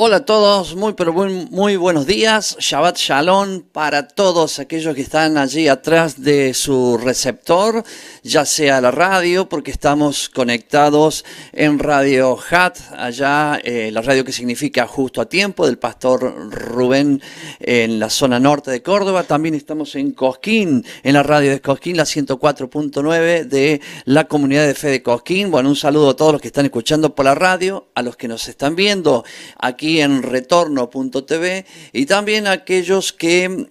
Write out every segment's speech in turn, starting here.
Hola a todos, muy buenos días. Shabbat Shalom para todos aquellos que están allí atrás de su receptor, ya sea la radio, porque estamos conectados en Radio Hat, allá la radio que significa Justo a Tiempo, del pastor Rubén en la zona norte de Córdoba. También estamos en Cosquín, en la radio de Cosquín, la 104.9 de la comunidad de fe de Cosquín. Bueno, un saludo a todos los que están escuchando por la radio, a los que nos están viendo aquí en retorno.tv y también a aquellos que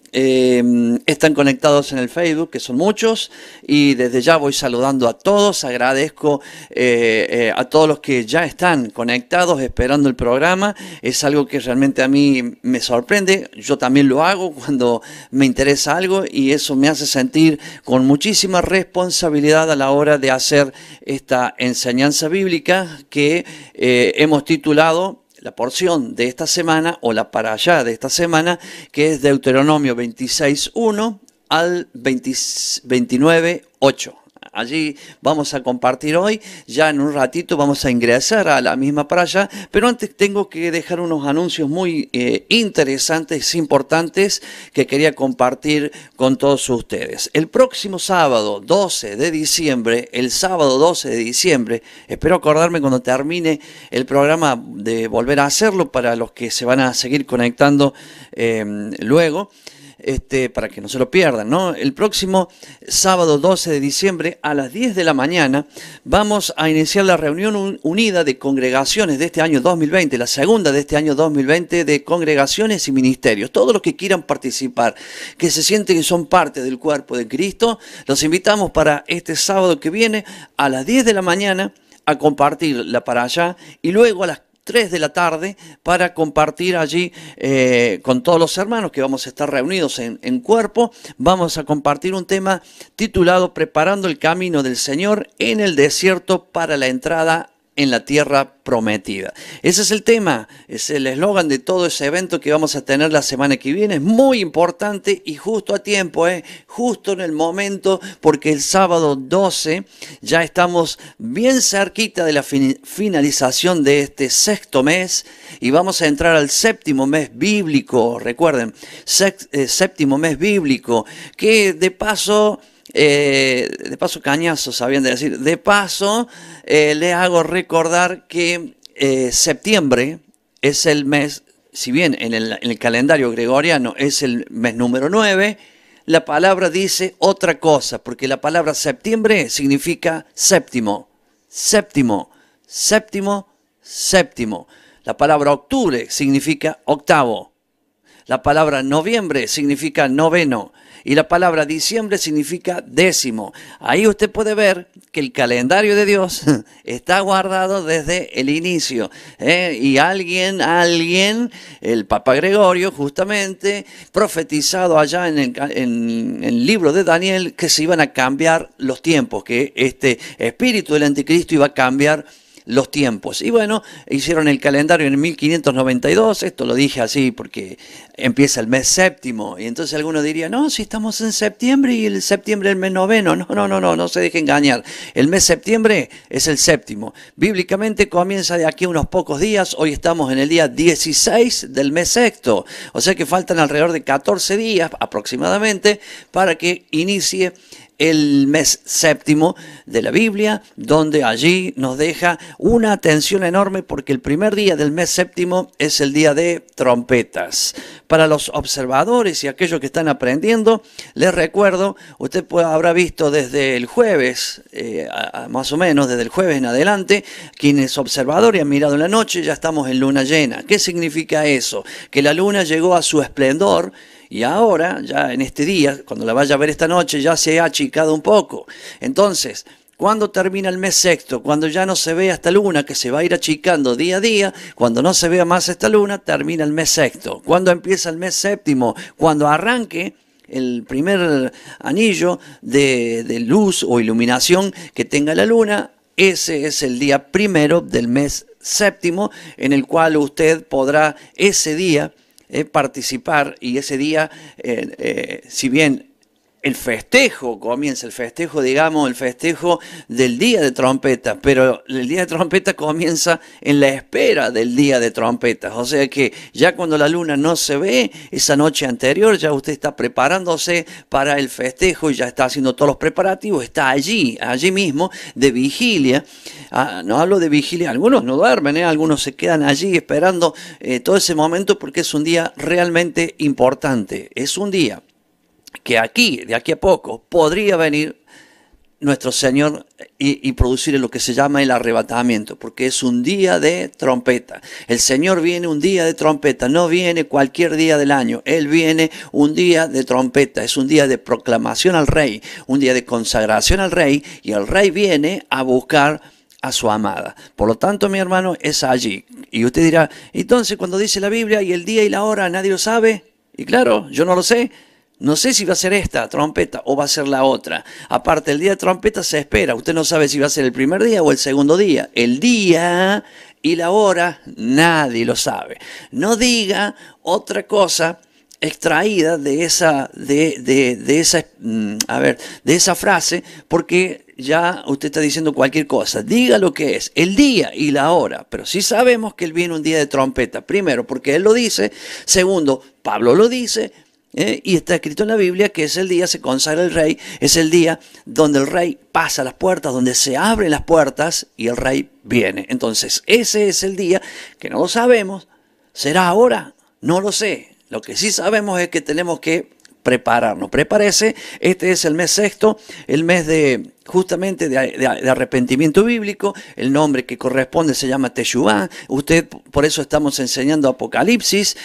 están conectados en el Facebook, que son muchos, y desde ya voy saludando a todos. Agradezco a todos los que ya están conectados esperando el programa. Es algo que realmente a mí me sorprende. Yo también lo hago cuando me interesa algo y eso me hace sentir con muchísima responsabilidad a la hora de hacer esta enseñanza bíblica que hemos titulado la porción de esta semana, o la para allá de esta semana, que es Deuteronomio 26.1 al 29.8. Allí vamos a compartir hoy, ya en un ratito vamos a ingresar a la misma para allá, pero antes tengo que dejar unos anuncios muy interesantes, importantes, que quería compartir con todos ustedes. El próximo sábado 12 de diciembre, espero acordarme cuando termine el programa de volver a hacerlo para los que se van a seguir conectando luego. Para que no se lo pierdan, ¿no? El próximo sábado 12 de diciembre a las 10 de la mañana vamos a iniciar la reunión unida de congregaciones de este año 2020, la segunda de este año 2020 de congregaciones y ministerios. Todos los que quieran participar, que se sienten que son parte del cuerpo de Cristo, los invitamos para este sábado que viene a las 10 de la mañana a compartir la para allá y luego a las 3 de la tarde para compartir allí con todos los hermanos que vamos a estar reunidos en cuerpo. Vamos a compartir un tema titulado Preparando el camino del Señor en el desierto para la entrada en la tierra prometida. Ese es el tema, es el eslogan de todo ese evento que vamos a tener la semana que viene. Es muy importante y justo a tiempo, justo en el momento, porque el sábado 12 ya estamos bien cerquita de la finalización de este sexto mes y vamos a entrar al séptimo mes bíblico. Recuerden, séptimo mes bíblico, que de paso cañazo, sabían de decir, de paso les hago recordar que septiembre es el mes, si bien en el calendario gregoriano es el mes número 9, la palabra dice otra cosa, porque la palabra septiembre significa séptimo, séptimo, séptimo, séptimo. La palabra octubre significa octavo. La palabra noviembre significa noveno. Y la palabra diciembre significa décimo. Ahí usted puede ver que el calendario de Dios está guardado desde el inicio. Y alguien, el Papa Gregorio, justamente, profetizado allá en el libro de Daniel, que se iban a cambiar los tiempos, que este espíritu del anticristo iba a cambiar los tiempos. Y bueno, hicieron el calendario en 1592, esto lo dije así porque empieza el mes séptimo, y entonces alguno diría, no, si estamos en septiembre y el septiembre es el mes noveno, no se deje engañar, el mes septiembre es el séptimo, bíblicamente comienza de aquí a unos pocos días, hoy estamos en el día 16 del mes sexto, o sea que faltan alrededor de 14 días aproximadamente para que inicie el mes séptimo de la Biblia, donde allí nos deja una atención enorme porque el primer día del mes séptimo es el día de trompetas. Para los observadores y aquellos que están aprendiendo, les recuerdo, usted habrá visto desde el jueves, más o menos desde el jueves en adelante, quienes observadores han mirado en la noche, ya estamos en luna llena. ¿Qué significa eso? Que la luna llegó a su esplendor. Y ahora, ya en este día, cuando la vaya a ver esta noche, ya se ha achicado un poco. Entonces, ¿cuándo termina el mes sexto? Cuando ya no se vea esta luna, que se va a ir achicando día a día. Cuando no se vea más esta luna, termina el mes sexto. ¿Cuándo empieza el mes séptimo? Cuando arranque el primer anillo de luz o iluminación que tenga la luna. Ese es el día primero del mes séptimo, en el cual usted podrá ese día participar, y ese día, si bien el festejo comienza, el festejo, digamos, el festejo del día de trompeta, pero el día de trompeta comienza en la espera del día de trompetas, o sea que ya cuando la luna no se ve, esa noche anterior ya usted está preparándose para el festejo y ya está haciendo todos los preparativos, está allí mismo de vigilia. No hablo de vigilia, algunos no duermen, algunos se quedan allí esperando todo ese momento porque es un día realmente importante, es un día que aquí, de aquí a poco, podría venir nuestro Señor y producir lo que se llama el arrebatamiento, porque es un día de trompeta. El Señor viene un día de trompeta, no viene cualquier día del año, Él viene un día de trompeta, es un día de proclamación al Rey, un día de consagración al Rey, y el Rey viene a buscar a su amada. Por lo tanto, mi hermano, es allí. Y usted dirá, entonces cuando dice la Biblia y el día y la hora, nadie lo sabe. Y claro, yo no lo sé. No sé si va a ser esta trompeta o va a ser la otra. Aparte, el día de trompeta se espera. Usted no sabe si va a ser el primer día o el segundo día. El día y la hora, nadie lo sabe. No diga otra cosa extraída de esa frase, porque ya usted está diciendo cualquier cosa. Diga lo que es, el día y la hora. Pero sí sabemos que Él viene un día de trompeta. Primero, porque Él lo dice. Segundo, Pablo lo dice. Y está escrito en la Biblia que es el día, se consagra el Rey, es el día donde el Rey pasa las puertas, donde se abren las puertas y el Rey viene. Entonces, ese es el día que no lo sabemos. ¿Será ahora? No lo sé. Lo que sí sabemos es que tenemos que prepararnos. Prepárese, este es el mes sexto, el mes de justamente de arrepentimiento bíblico. El nombre que corresponde se llama Teshuvá. Usted, por eso estamos enseñando Apocalipsis,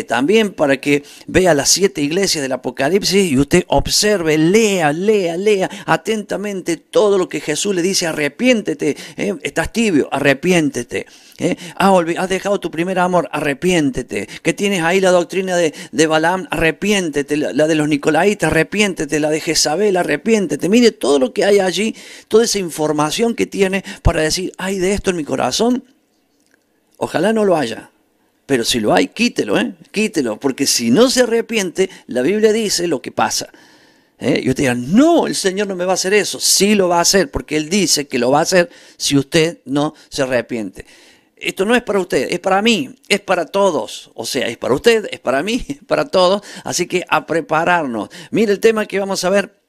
también para que vea las 7 iglesias del Apocalipsis y usted observe, lea atentamente todo lo que Jesús le dice. Arrepiéntete, estás tibio, arrepiéntete. Has dejado tu primer amor, arrepiéntete. Que tienes ahí la doctrina de Balaam, arrepiéntete. La de los Nicolaitas, arrepiéntete. La de Jezabel, arrepiéntete. Mire todo lo que hay allí, toda esa información que tiene para decir, hay de esto en mi corazón. Ojalá no lo haya, pero si lo hay, quítelo, quítelo, porque si no se arrepiente, la Biblia dice lo que pasa. Y usted dirá, no, el Señor no me va a hacer eso. Sí lo va a hacer, porque Él dice que lo va a hacer si usted no se arrepiente. Esto no es para usted, es para mí, es para todos. O sea, es para usted, es para mí, es para todos. Así que a prepararnos. Mire el tema que vamos a ver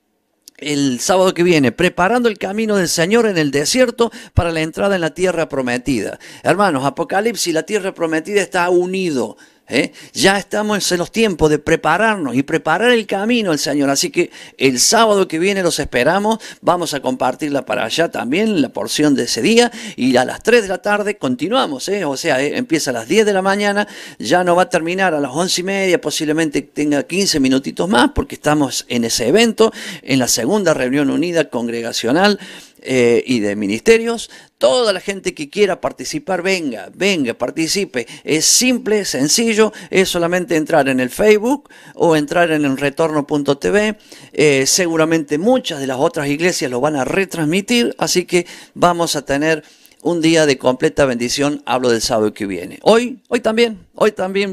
el sábado que viene, preparando el camino del Señor en el desierto para la entrada en la tierra prometida. Hermanos, Apocalipsis, la tierra prometida está unido. Ya estamos en los tiempos de prepararnos y preparar el camino al Señor. Así que el sábado que viene los esperamos. Vamos a compartirla para allá también, la porción de ese día. Y a las 3 de la tarde continuamos. O sea, empieza a las 10 de la mañana. Ya no va a terminar a las 11:30. Posiblemente tenga 15 minutitos más porque estamos en ese evento, en la segunda reunión unida congregacional y de ministerios. Toda la gente que quiera participar, venga, participe. Es simple, sencillo, es solamente entrar en el Facebook o entrar en el retorno.tv. Seguramente muchas de las otras iglesias lo van a retransmitir, así que vamos a tener un día de completa bendición. Hablo del sábado que viene. Hoy también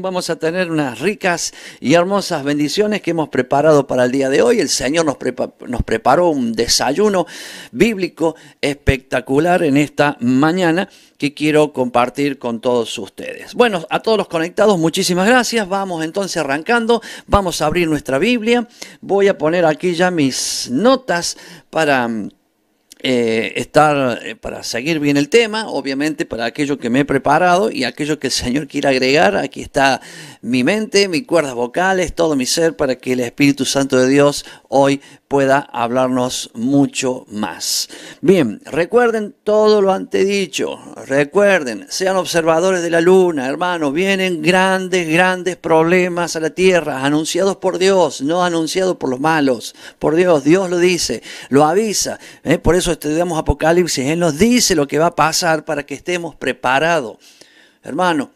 vamos a tener unas ricas y hermosas bendiciones que hemos preparado para el día de hoy. El Señor nos preparó un desayuno bíblico espectacular en esta mañana que quiero compartir con todos ustedes. Bueno, a todos los conectados, muchísimas gracias. Vamos entonces arrancando. Vamos a abrir nuestra Biblia. Voy a poner aquí ya mis notas para para seguir bien el tema, obviamente para aquello que me he preparado y aquello que el Señor quiera agregar. Aquí está mi mente, mis cuerdas vocales, todo mi ser, para que el Espíritu Santo de Dios hoy pueda hablarnos mucho más. Bien, recuerden todo lo antedicho, recuerden, sean observadores de la luna, hermanos. Vienen grandes problemas a la tierra, anunciados por Dios, no anunciados por los malos, por Dios. Dios lo dice, lo avisa, por eso estudiamos Apocalipsis. Él nos dice lo que va a pasar para que estemos preparados. Hermano,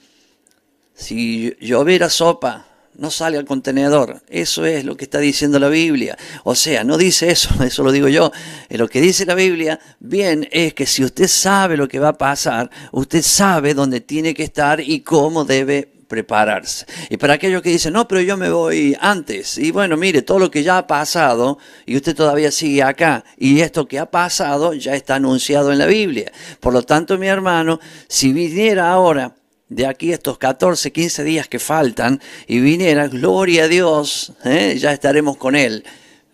si lloviera sopa, no sale al contenedor. Eso es lo que está diciendo la Biblia. O sea, no dice eso, eso lo digo yo. Lo que dice la Biblia, bien, es que si usted sabe lo que va a pasar, usted sabe dónde tiene que estar y cómo debe prepararse. Y para aquellos que dicen, no, pero yo me voy antes. Y bueno, mire, todo lo que ya ha pasado y usted todavía sigue acá. Y esto que ha pasado ya está anunciado en la Biblia. Por lo tanto, mi hermano, si viniera ahora, de aquí estos 14, 15 días que faltan, y viniera, gloria a Dios, ya estaremos con Él.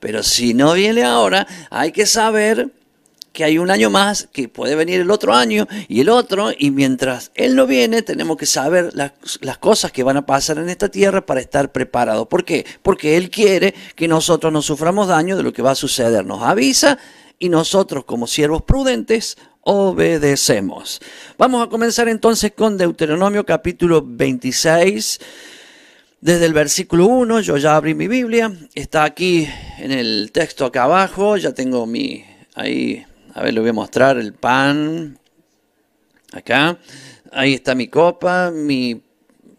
Pero si no viene ahora, hay que saber que hay un año más, que puede venir el otro año y el otro, y mientras Él no viene, tenemos que saber las cosas que van a pasar en esta tierra para estar preparados. ¿Por qué? Porque Él quiere que nosotros no suframos daño de lo que va a suceder. Nos avisa y nosotros, como siervos prudentes, obedecemos. Vamos a comenzar entonces con Deuteronomio capítulo 26. Desde el versículo 1, yo ya abrí mi Biblia, está aquí en el texto acá abajo, ya tengo ahí, a ver, le voy a mostrar el pan, acá, ahí está mi copa, mi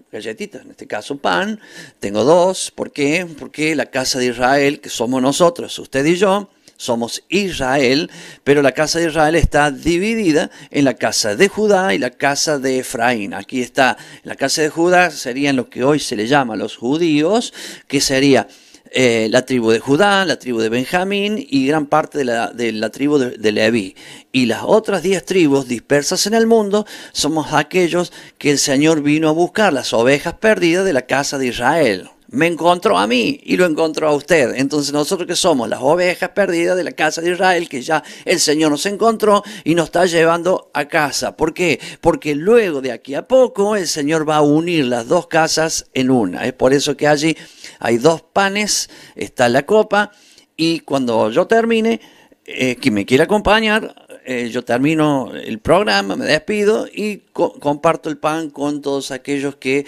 galletita, en este caso pan, tengo dos, ¿por qué? Porque la casa de Israel, que somos nosotros, usted y yo, somos Israel, pero la casa de Israel está dividida en la casa de Judá y la casa de Efraín. Aquí está, la casa de Judá serían lo que hoy se le llama los judíos, que sería la tribu de Judá, la tribu de Benjamín y gran parte de la tribu de Leví. Y las otras 10 tribus dispersas en el mundo somos aquellos que el Señor vino a buscar, las ovejas perdidas de la casa de Israel. Me encontró a mí y lo encontró a usted. Entonces nosotros que somos las ovejas perdidas de la casa de Israel, que ya el Señor nos encontró y nos está llevando a casa. ¿Por qué? Porque luego de aquí a poco el Señor va a unir las dos casas en una. Es por eso que allí hay dos panes, está la copa, y cuando yo termine, quien me quiera acompañar, yo termino el programa, me despido y comparto el pan con todos aquellos que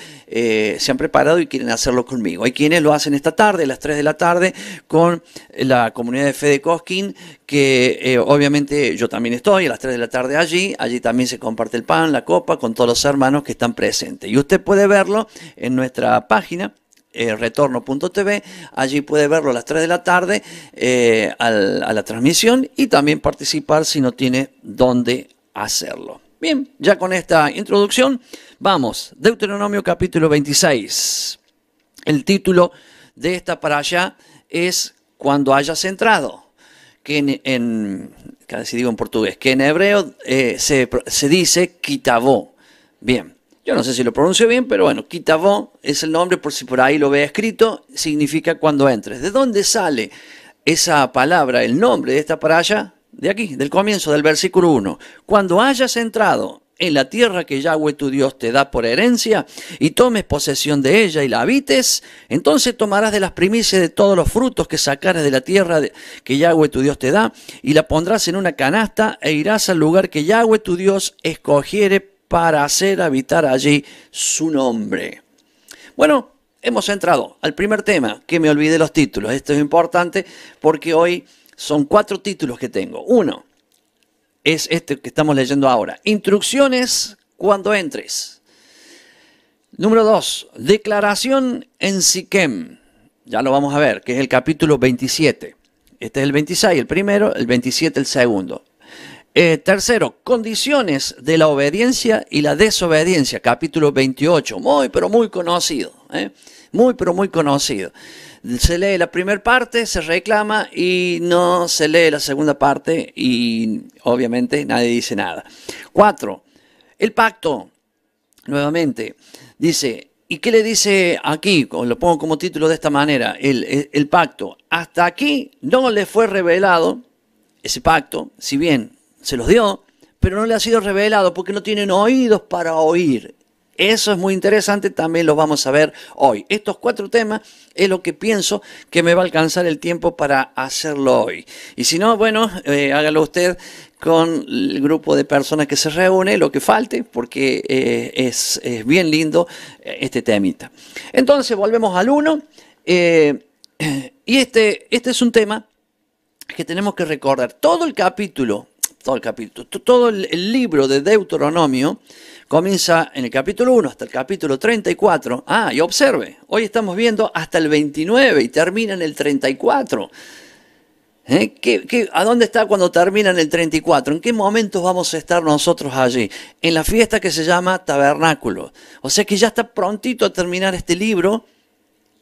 se han preparado y quieren hacerlo conmigo. Hay quienes lo hacen esta tarde, a las 3 de la tarde, con la comunidad de fe de Cosquín, que obviamente yo también estoy a las 3 de la tarde allí. Allí también se comparte el pan, la copa, con todos los hermanos que están presentes. Y usted puede verlo en nuestra página, retorno.tv, allí puede verlo a las 3 de la tarde a la transmisión y también participar si no tiene dónde hacerlo. Bien, ya con esta introducción, vamos, Deuteronomio capítulo 26. El título de esta parashá es Cuando hayas entrado, que casi digo en portugués, que en hebreo se dice Kitavó. Bien. Yo no sé si lo pronuncio bien, pero bueno, Kitavó es el nombre, por si por ahí lo ve escrito, significa cuando entres. ¿De dónde sale esa palabra, el nombre de esta parashá? De aquí, del comienzo del versículo 1. Cuando hayas entrado en la tierra que Yahweh tu Dios te da por herencia y tomes posesión de ella y la habites, entonces tomarás de las primicias de todos los frutos que sacares de la tierra que Yahweh tu Dios te da y la pondrás en una canasta e irás al lugar que Yahweh tu Dios escogiere para hacer habitar allí su nombre. Bueno, hemos entrado al primer tema, que me olvidé los títulos. Esto es importante porque hoy son 4 títulos que tengo. Uno es este que estamos leyendo ahora. Instrucciones cuando entres. Número 2, declaración en Siquem. Ya lo vamos a ver, que es el capítulo 27. Este es el 26, el primero, el 27, el segundo. Tercero, condiciones de la obediencia y la desobediencia, capítulo 28, muy pero muy conocido, muy pero muy conocido. Se lee la primera parte, se reclama y no se lee la segunda parte y obviamente nadie dice nada. 4, el pacto, nuevamente, dice, ¿y qué le dice aquí? Lo pongo como título de esta manera, el pacto. Hasta aquí no le fue revelado ese pacto, si bien se los dio, pero no le ha sido revelado porque no tienen oídos para oír. Eso es muy interesante, también lo vamos a ver hoy. Estos 4 temas es lo que pienso que me va a alcanzar el tiempo para hacerlo hoy. Y si no, bueno, hágalo usted con el grupo de personas que se reúne, lo que falte, porque es bien lindo este temita. Entonces, volvemos al 1. Y este es un tema que tenemos que recordar. Todo el libro de Deuteronomio comienza en el capítulo 1 hasta el capítulo 34. Y observe, hoy estamos viendo hasta el 29 y termina en el 34. ¿A dónde está cuando terminan el 34? ¿En qué momentos vamos a estar nosotros allí? En la fiesta que se llama Tabernáculo. O sea que ya está prontito a terminar este libro.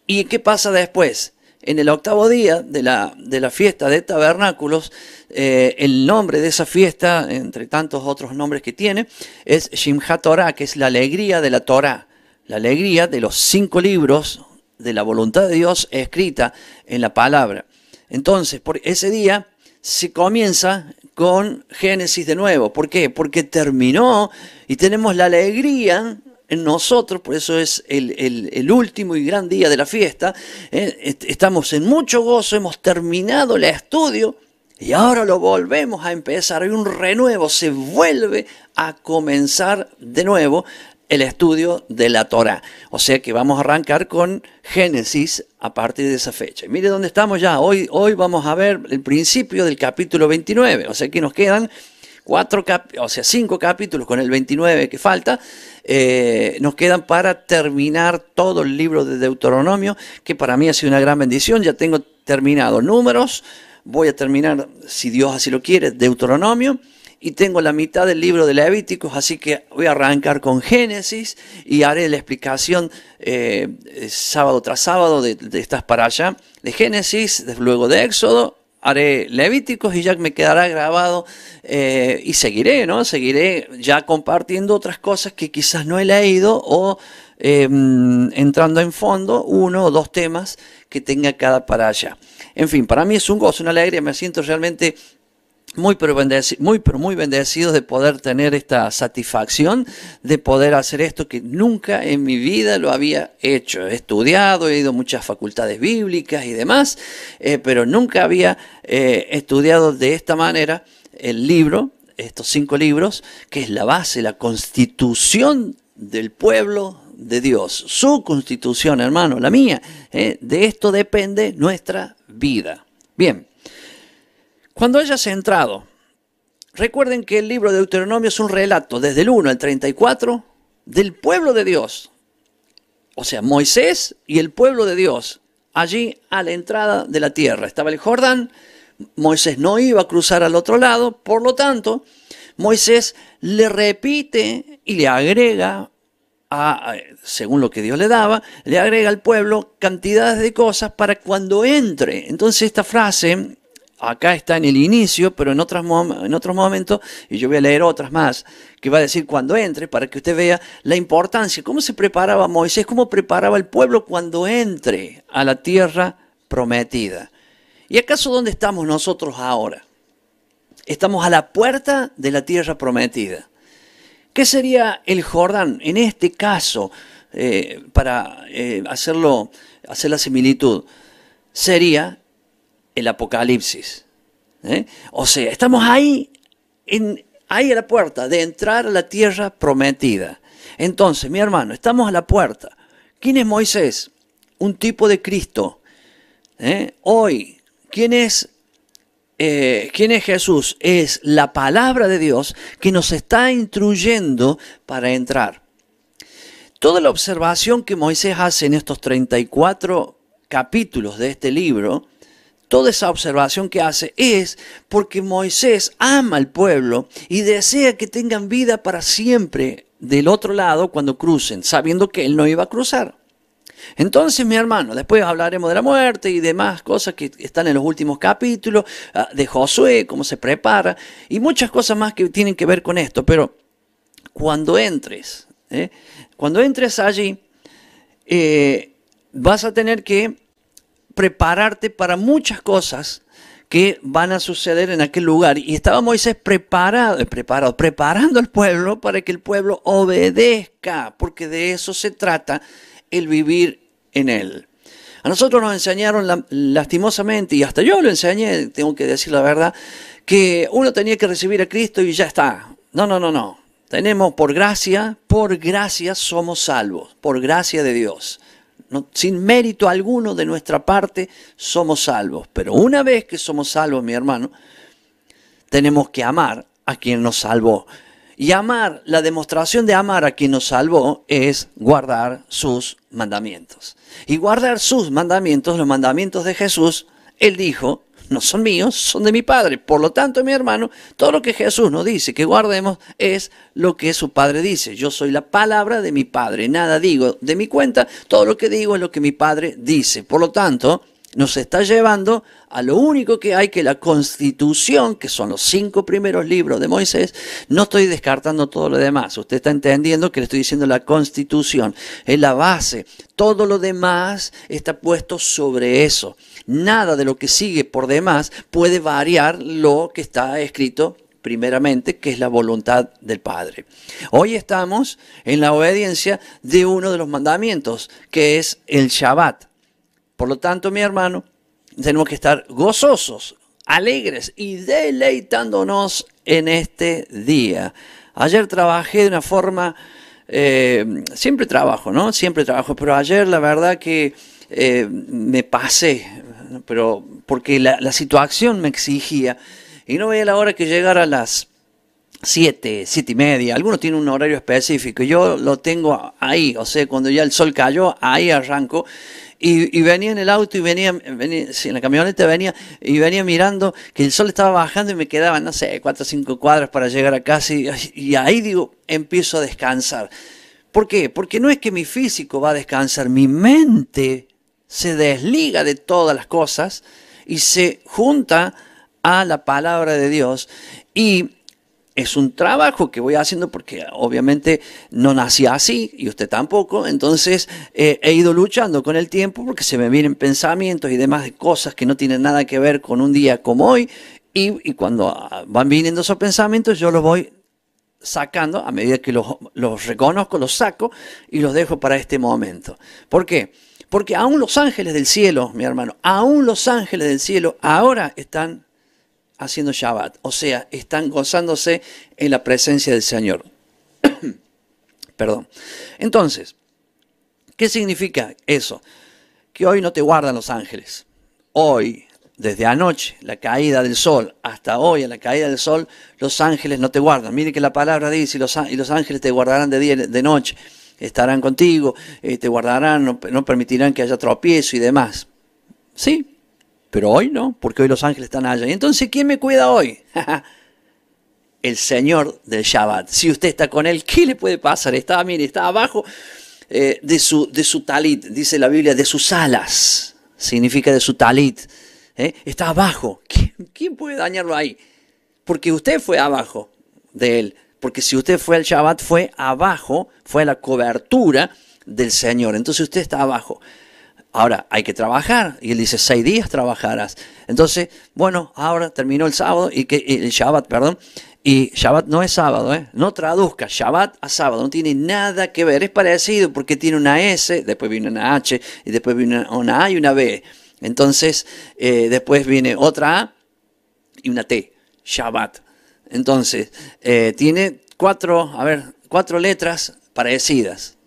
¿Y qué pasa después? En el 8º día de la fiesta de Tabernáculos, el nombre de esa fiesta, entre tantos otros nombres que tiene, es Shimhat Torah, que es la alegría de la Torah. La alegría de los 5 libros de la voluntad de Dios escrita en la palabra. Entonces, por ese día se comienza con Génesis de nuevo. ¿Por qué? Porque terminó y tenemos la alegría en nosotros, por eso es el último y gran día de la fiesta. Estamos en mucho gozo, hemos terminado el estudio y ahora lo volvemos a empezar. Hay un renuevo, se vuelve a comenzar de nuevo el estudio de la Torah. O sea que vamos a arrancar con Génesis a partir de esa fecha. Y mire dónde estamos ya. Hoy vamos a ver el principio del capítulo 29. O sea que nos quedan 5 capítulos con el 29 que falta. Nos quedan para terminar todo el libro de Deuteronomio, que para mí ha sido una gran bendición. Ya tengo terminado Números. Voy a terminar, si Dios así lo quiere, Deuteronomio. Y tengo la mitad del libro de Levíticos, así que voy a arrancar con Génesis y haré la explicación sábado tras sábado de estas para allá de Génesis, luego de Éxodo, haré Levíticos y ya me quedará grabado y seguiré, ¿no? Seguiré ya compartiendo otras cosas que quizás no he leído o entrando en fondo 1 o 2 temas que tenga cada para allá. En fin, para mí es un gozo, una alegría, me siento realmente muy bendecido de poder tener esta satisfacción de poder hacer esto que nunca en mi vida lo había hecho. He estudiado, he ido a muchas facultades bíblicas y demás, pero nunca había estudiado de esta manera el libro, estos 5 libros, que es la base, la constitución del pueblo de Dios. Su constitución, hermano, la mía. De esto depende nuestra vida. Bien. Cuando hayas entrado, recuerden que el libro de Deuteronomio es un relato desde el 1 al 34 del pueblo de Dios. O sea, Moisés y el pueblo de Dios, allí a la entrada de la tierra. Estaba el Jordán, Moisés no iba a cruzar al otro lado, por lo tanto, Moisés le repite y le agrega, según lo que Dios le daba, le agrega al pueblo cantidades de cosas para cuando entre. Entonces esta frase acá está en el inicio, pero en otros momentos, y yo voy a leer otras más, que va a decir cuando entre, para que usted vea la importancia, cómo se preparaba Moisés, cómo preparaba el pueblo cuando entre a la tierra prometida. ¿Y acaso dónde estamos nosotros ahora? Estamos a la puerta de la tierra prometida. ¿Qué sería el Jordán? En este caso, para hacer la similitud, sería el Apocalipsis. O sea, estamos ahí a la puerta de entrar a la tierra prometida. Entonces, mi hermano, estamos a la puerta. ¿Quién es Moisés? Un tipo de Cristo. Hoy, ¿quién es Jesús? Es la palabra de Dios que nos está instruyendo para entrar. Toda la observación que Moisés hace en estos 34 capítulos de este libro, toda esa observación que hace es porque Moisés ama al pueblo y desea que tengan vida para siempre del otro lado cuando crucen, sabiendo que él no iba a cruzar. Entonces, mi hermano, después hablaremos de la muerte y demás cosas que están en los últimos capítulos, de Josué, cómo se prepara, y muchas cosas más que tienen que ver con esto. Pero cuando entres allí, vas a tener que prepararte para muchas cosas que van a suceder en aquel lugar. Y estaba Moisés preparando al pueblo para que el pueblo obedezca, porque de eso se trata el vivir en él. A nosotros nos enseñaron lastimosamente, y hasta yo lo enseñé, tengo que decir la verdad, que uno tenía que recibir a Cristo y ya está. No. Tenemos por gracia somos salvos, por gracia de Dios. No, sin mérito alguno de nuestra parte somos salvos. Pero una vez que somos salvos, mi hermano, tenemos que amar a quien nos salvó. Y la demostración de amar a quien nos salvó es guardar sus mandamientos. Y guardar sus mandamientos, los mandamientos de Jesús, Él dijo, no son míos, son de mi Padre. Por lo tanto, mi hermano, todo lo que Jesús nos dice que guardemos es lo que su Padre dice. Yo soy la palabra de mi Padre, nada digo de mi cuenta, todo lo que digo es lo que mi Padre dice. Por lo tanto, nos está llevando a lo único que hay, que la Constitución, que son los 5 primeros libros de Moisés. No estoy descartando todo lo demás. Usted está entendiendo que le estoy diciendo la Constitución. Es la base. Todo lo demás está puesto sobre eso. Nada de lo que sigue por demás puede variar lo que está escrito primeramente, que es la voluntad del Padre. Hoy estamos en la obediencia de uno de los mandamientos, que es el Shabbat. Por lo tanto, mi hermano, tenemos que estar gozosos, alegres y deleitándonos en este día. Ayer trabajé de una forma, siempre trabajo, ¿no? Siempre trabajo, pero ayer la verdad que me pasé, pero porque la situación me exigía y no veía la hora que llegara a las 7, 7:30. Algunos tienen un horario específico. Yo lo tengo ahí, o sea, cuando ya el sol cayó, ahí arranco. Y venía en el auto y venía sí, en la camioneta venía mirando que el sol estaba bajando y me quedaban, no sé, 4 o 5 cuadras para llegar a casa. Y ahí digo, empiezo a descansar. ¿Por qué? Porque no es que mi físico va a descansar, mi mente se desliga de todas las cosas y se junta a la palabra de Dios. Y es un trabajo que voy haciendo porque obviamente no nací así y usted tampoco. Entonces he ido luchando con el tiempo porque se me vienen pensamientos y demás de cosas que no tienen nada que ver con un día como hoy. Y cuando van viniendo esos pensamientos yo los voy sacando a medida que los reconozco, los saco y los dejo para este momento. ¿Por qué? Porque aún los ángeles del cielo, mi hermano, aún los ángeles del cielo ahora están haciendo Shabbat, o sea, están gozándose en la presencia del Señor. Perdón. Entonces, ¿qué significa eso? Que hoy no te guardan los ángeles. Hoy, desde anoche, la caída del sol, hasta hoy, a la caída del sol, los ángeles no te guardan. Mire que la palabra dice, y los ángeles te guardarán de día y de noche, estarán contigo, te guardarán, no permitirán que haya tropiezo y demás. Sí. Pero hoy no, porque hoy los ángeles están allá. Y entonces, ¿quién me cuida hoy? El Señor del Shabbat. Si usted está con Él, ¿qué le puede pasar? Está abajo de su talit, dice la Biblia, de sus alas. Significa de su talit. Está abajo. ¿Quién puede dañarlo ahí? Porque usted fue abajo de Él. Porque si usted fue al Shabbat, fue abajo, fue a la cobertura del Señor. Entonces usted está abajo. Ahora hay que trabajar, y él dice 6 días trabajarás. Entonces, bueno, ahora terminó el sábado, el Shabbat, perdón, y Shabbat no es sábado, no traduzca Shabbat a sábado, no tiene nada que ver, es parecido porque tiene una S, después viene una H, y después viene una A y una B. Entonces, después viene otra A y una T, Shabbat. Entonces, tiene 4 letras parecidas.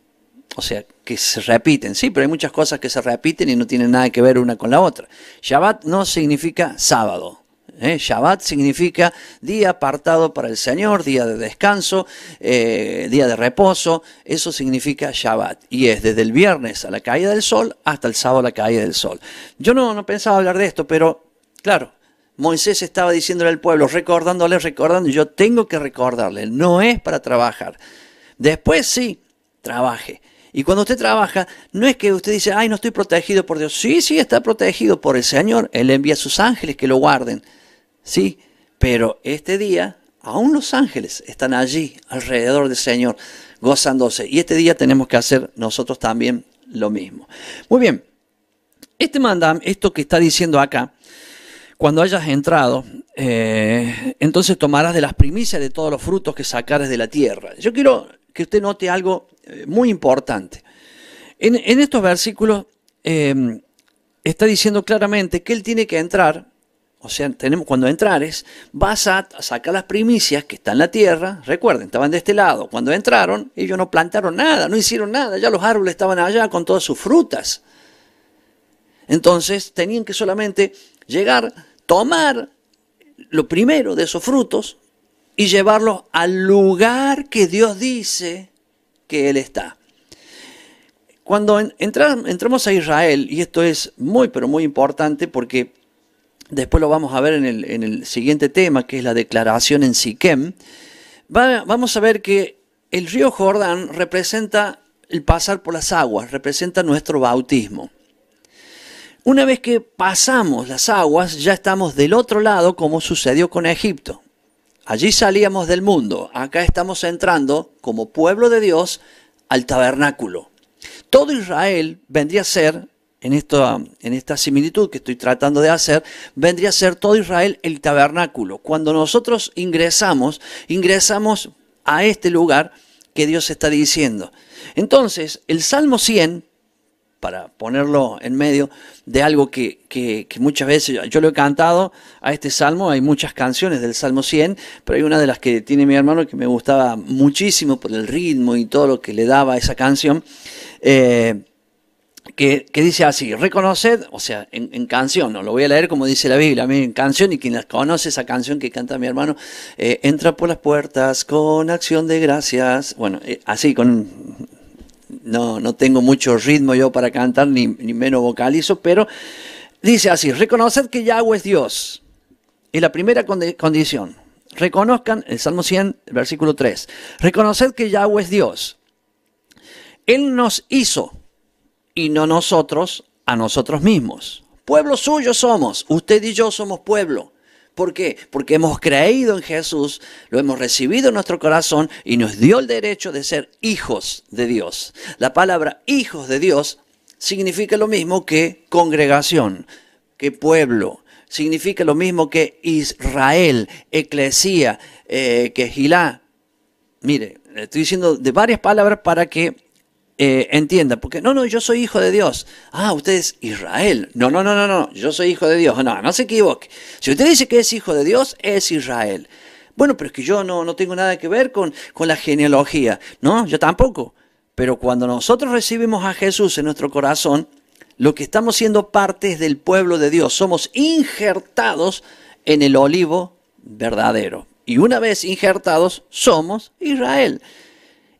O sea, que se repiten. Sí, pero hay muchas cosas que se repiten y no tienen nada que ver una con la otra. Shabbat no significa sábado. Shabbat significa día apartado para el Señor, día de descanso, día de reposo. Eso significa Shabbat. Y es desde el viernes a la caída del sol hasta el sábado a la caída del sol. Yo no pensaba hablar de esto, pero claro, Moisés estaba diciéndole al pueblo, recordando, yo tengo que recordarle. No es para trabajar. Después sí, trabaje. Y cuando usted trabaja, no es que usted dice, ay, no estoy protegido por Dios. Sí, está protegido por el Señor. Él envía a sus ángeles que lo guarden. Sí, pero este día, aún los ángeles están allí, alrededor del Señor, gozándose. Y este día tenemos que hacer nosotros también lo mismo. Muy bien, esto que está diciendo acá, cuando hayas entrado, entonces tomarás de las primicias de todos los frutos que sacares de la tierra. Yo quiero que usted note algo muy importante. En estos versículos está diciendo claramente que él tiene que entrar, o sea, cuando entrares, vas a sacar las primicias que están en la tierra. Recuerden, estaban de este lado. Cuando entraron, ellos no plantaron nada, no hicieron nada, ya los árboles estaban allá con todas sus frutas. Entonces tenían que solamente llegar, tomar lo primero de esos frutos y llevarlos al lugar que Dios dice que Él está. Cuando entramos a Israel, y esto es muy, pero muy importante porque después lo vamos a ver en el siguiente tema, que es la declaración en Siquem, vamos a ver que el río Jordán representa el pasar por las aguas, representa nuestro bautismo. Una vez que pasamos las aguas, ya estamos del otro lado, como sucedió con Egipto. Allí salíamos del mundo, acá estamos entrando como pueblo de Dios al tabernáculo. Todo Israel vendría a ser, en esta similitud que estoy tratando de hacer, vendría a ser todo Israel el tabernáculo. Cuando nosotros ingresamos a este lugar que Dios está diciendo. Entonces, el Salmo 100, para ponerlo en medio de algo que muchas veces yo lo he cantado a este salmo, hay muchas canciones del Salmo 100, pero hay una de las que tiene mi hermano que me gustaba muchísimo por el ritmo y todo lo que le daba a esa canción, que dice así: reconoced, o sea, en canción, no lo voy a leer como dice la Biblia, a mí en canción, y quien la conoce, esa canción que canta mi hermano, entra por las puertas con acción de gracias, bueno, así con... No tengo mucho ritmo yo para cantar, ni menos vocalizo, pero dice así: reconoced que Yahweh es Dios. Y la primera condición, reconozcan, el Salmo 100, el versículo 3, reconoced que Yahweh es Dios. Él nos hizo, y no nosotros a nosotros mismos. Pueblo suyo somos, usted y yo somos pueblo. ¿Por qué? Porque hemos creído en Jesús, lo hemos recibido en nuestro corazón y nos dio el derecho de ser hijos de Dios. La palabra hijos de Dios significa lo mismo que congregación, que pueblo. Significa lo mismo que Israel, eclesía, que Gilá. Mire, estoy diciendo de varias palabras para que entienda, porque no, yo soy hijo de Dios. Ah, usted es Israel. No, yo soy hijo de Dios. No se equivoque. Si usted dice que es hijo de Dios, es Israel. Bueno, pero es que yo no tengo nada que ver con la genealogía. No, yo tampoco. Pero cuando nosotros recibimos a Jesús en nuestro corazón, lo que estamos siendo parte es del pueblo de Dios. Somos injertados en el olivo verdadero. Y una vez injertados, somos Israel.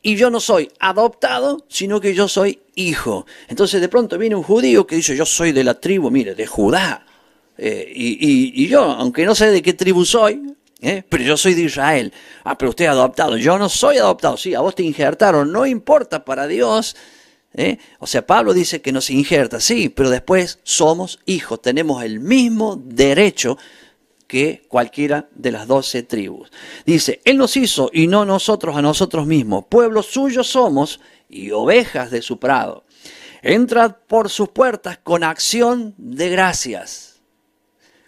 Y yo no soy adoptado, sino que yo soy hijo. Entonces de pronto viene un judío que dice: yo soy de la tribu, mire, de Judá. Y yo, aunque no sé de qué tribu soy, pero yo soy de Israel. Ah, pero usted es adoptado. Yo no soy adoptado. Sí, a vos te injertaron. No importa para Dios. O sea, Pablo dice que nos injerta. Sí, pero después somos hijos. Tenemos el mismo derecho que cualquiera de las 12 tribus. Dice: Él nos hizo y no nosotros a nosotros mismos. Pueblo suyo somos y ovejas de su prado. Entrad por sus puertas con acción de gracias.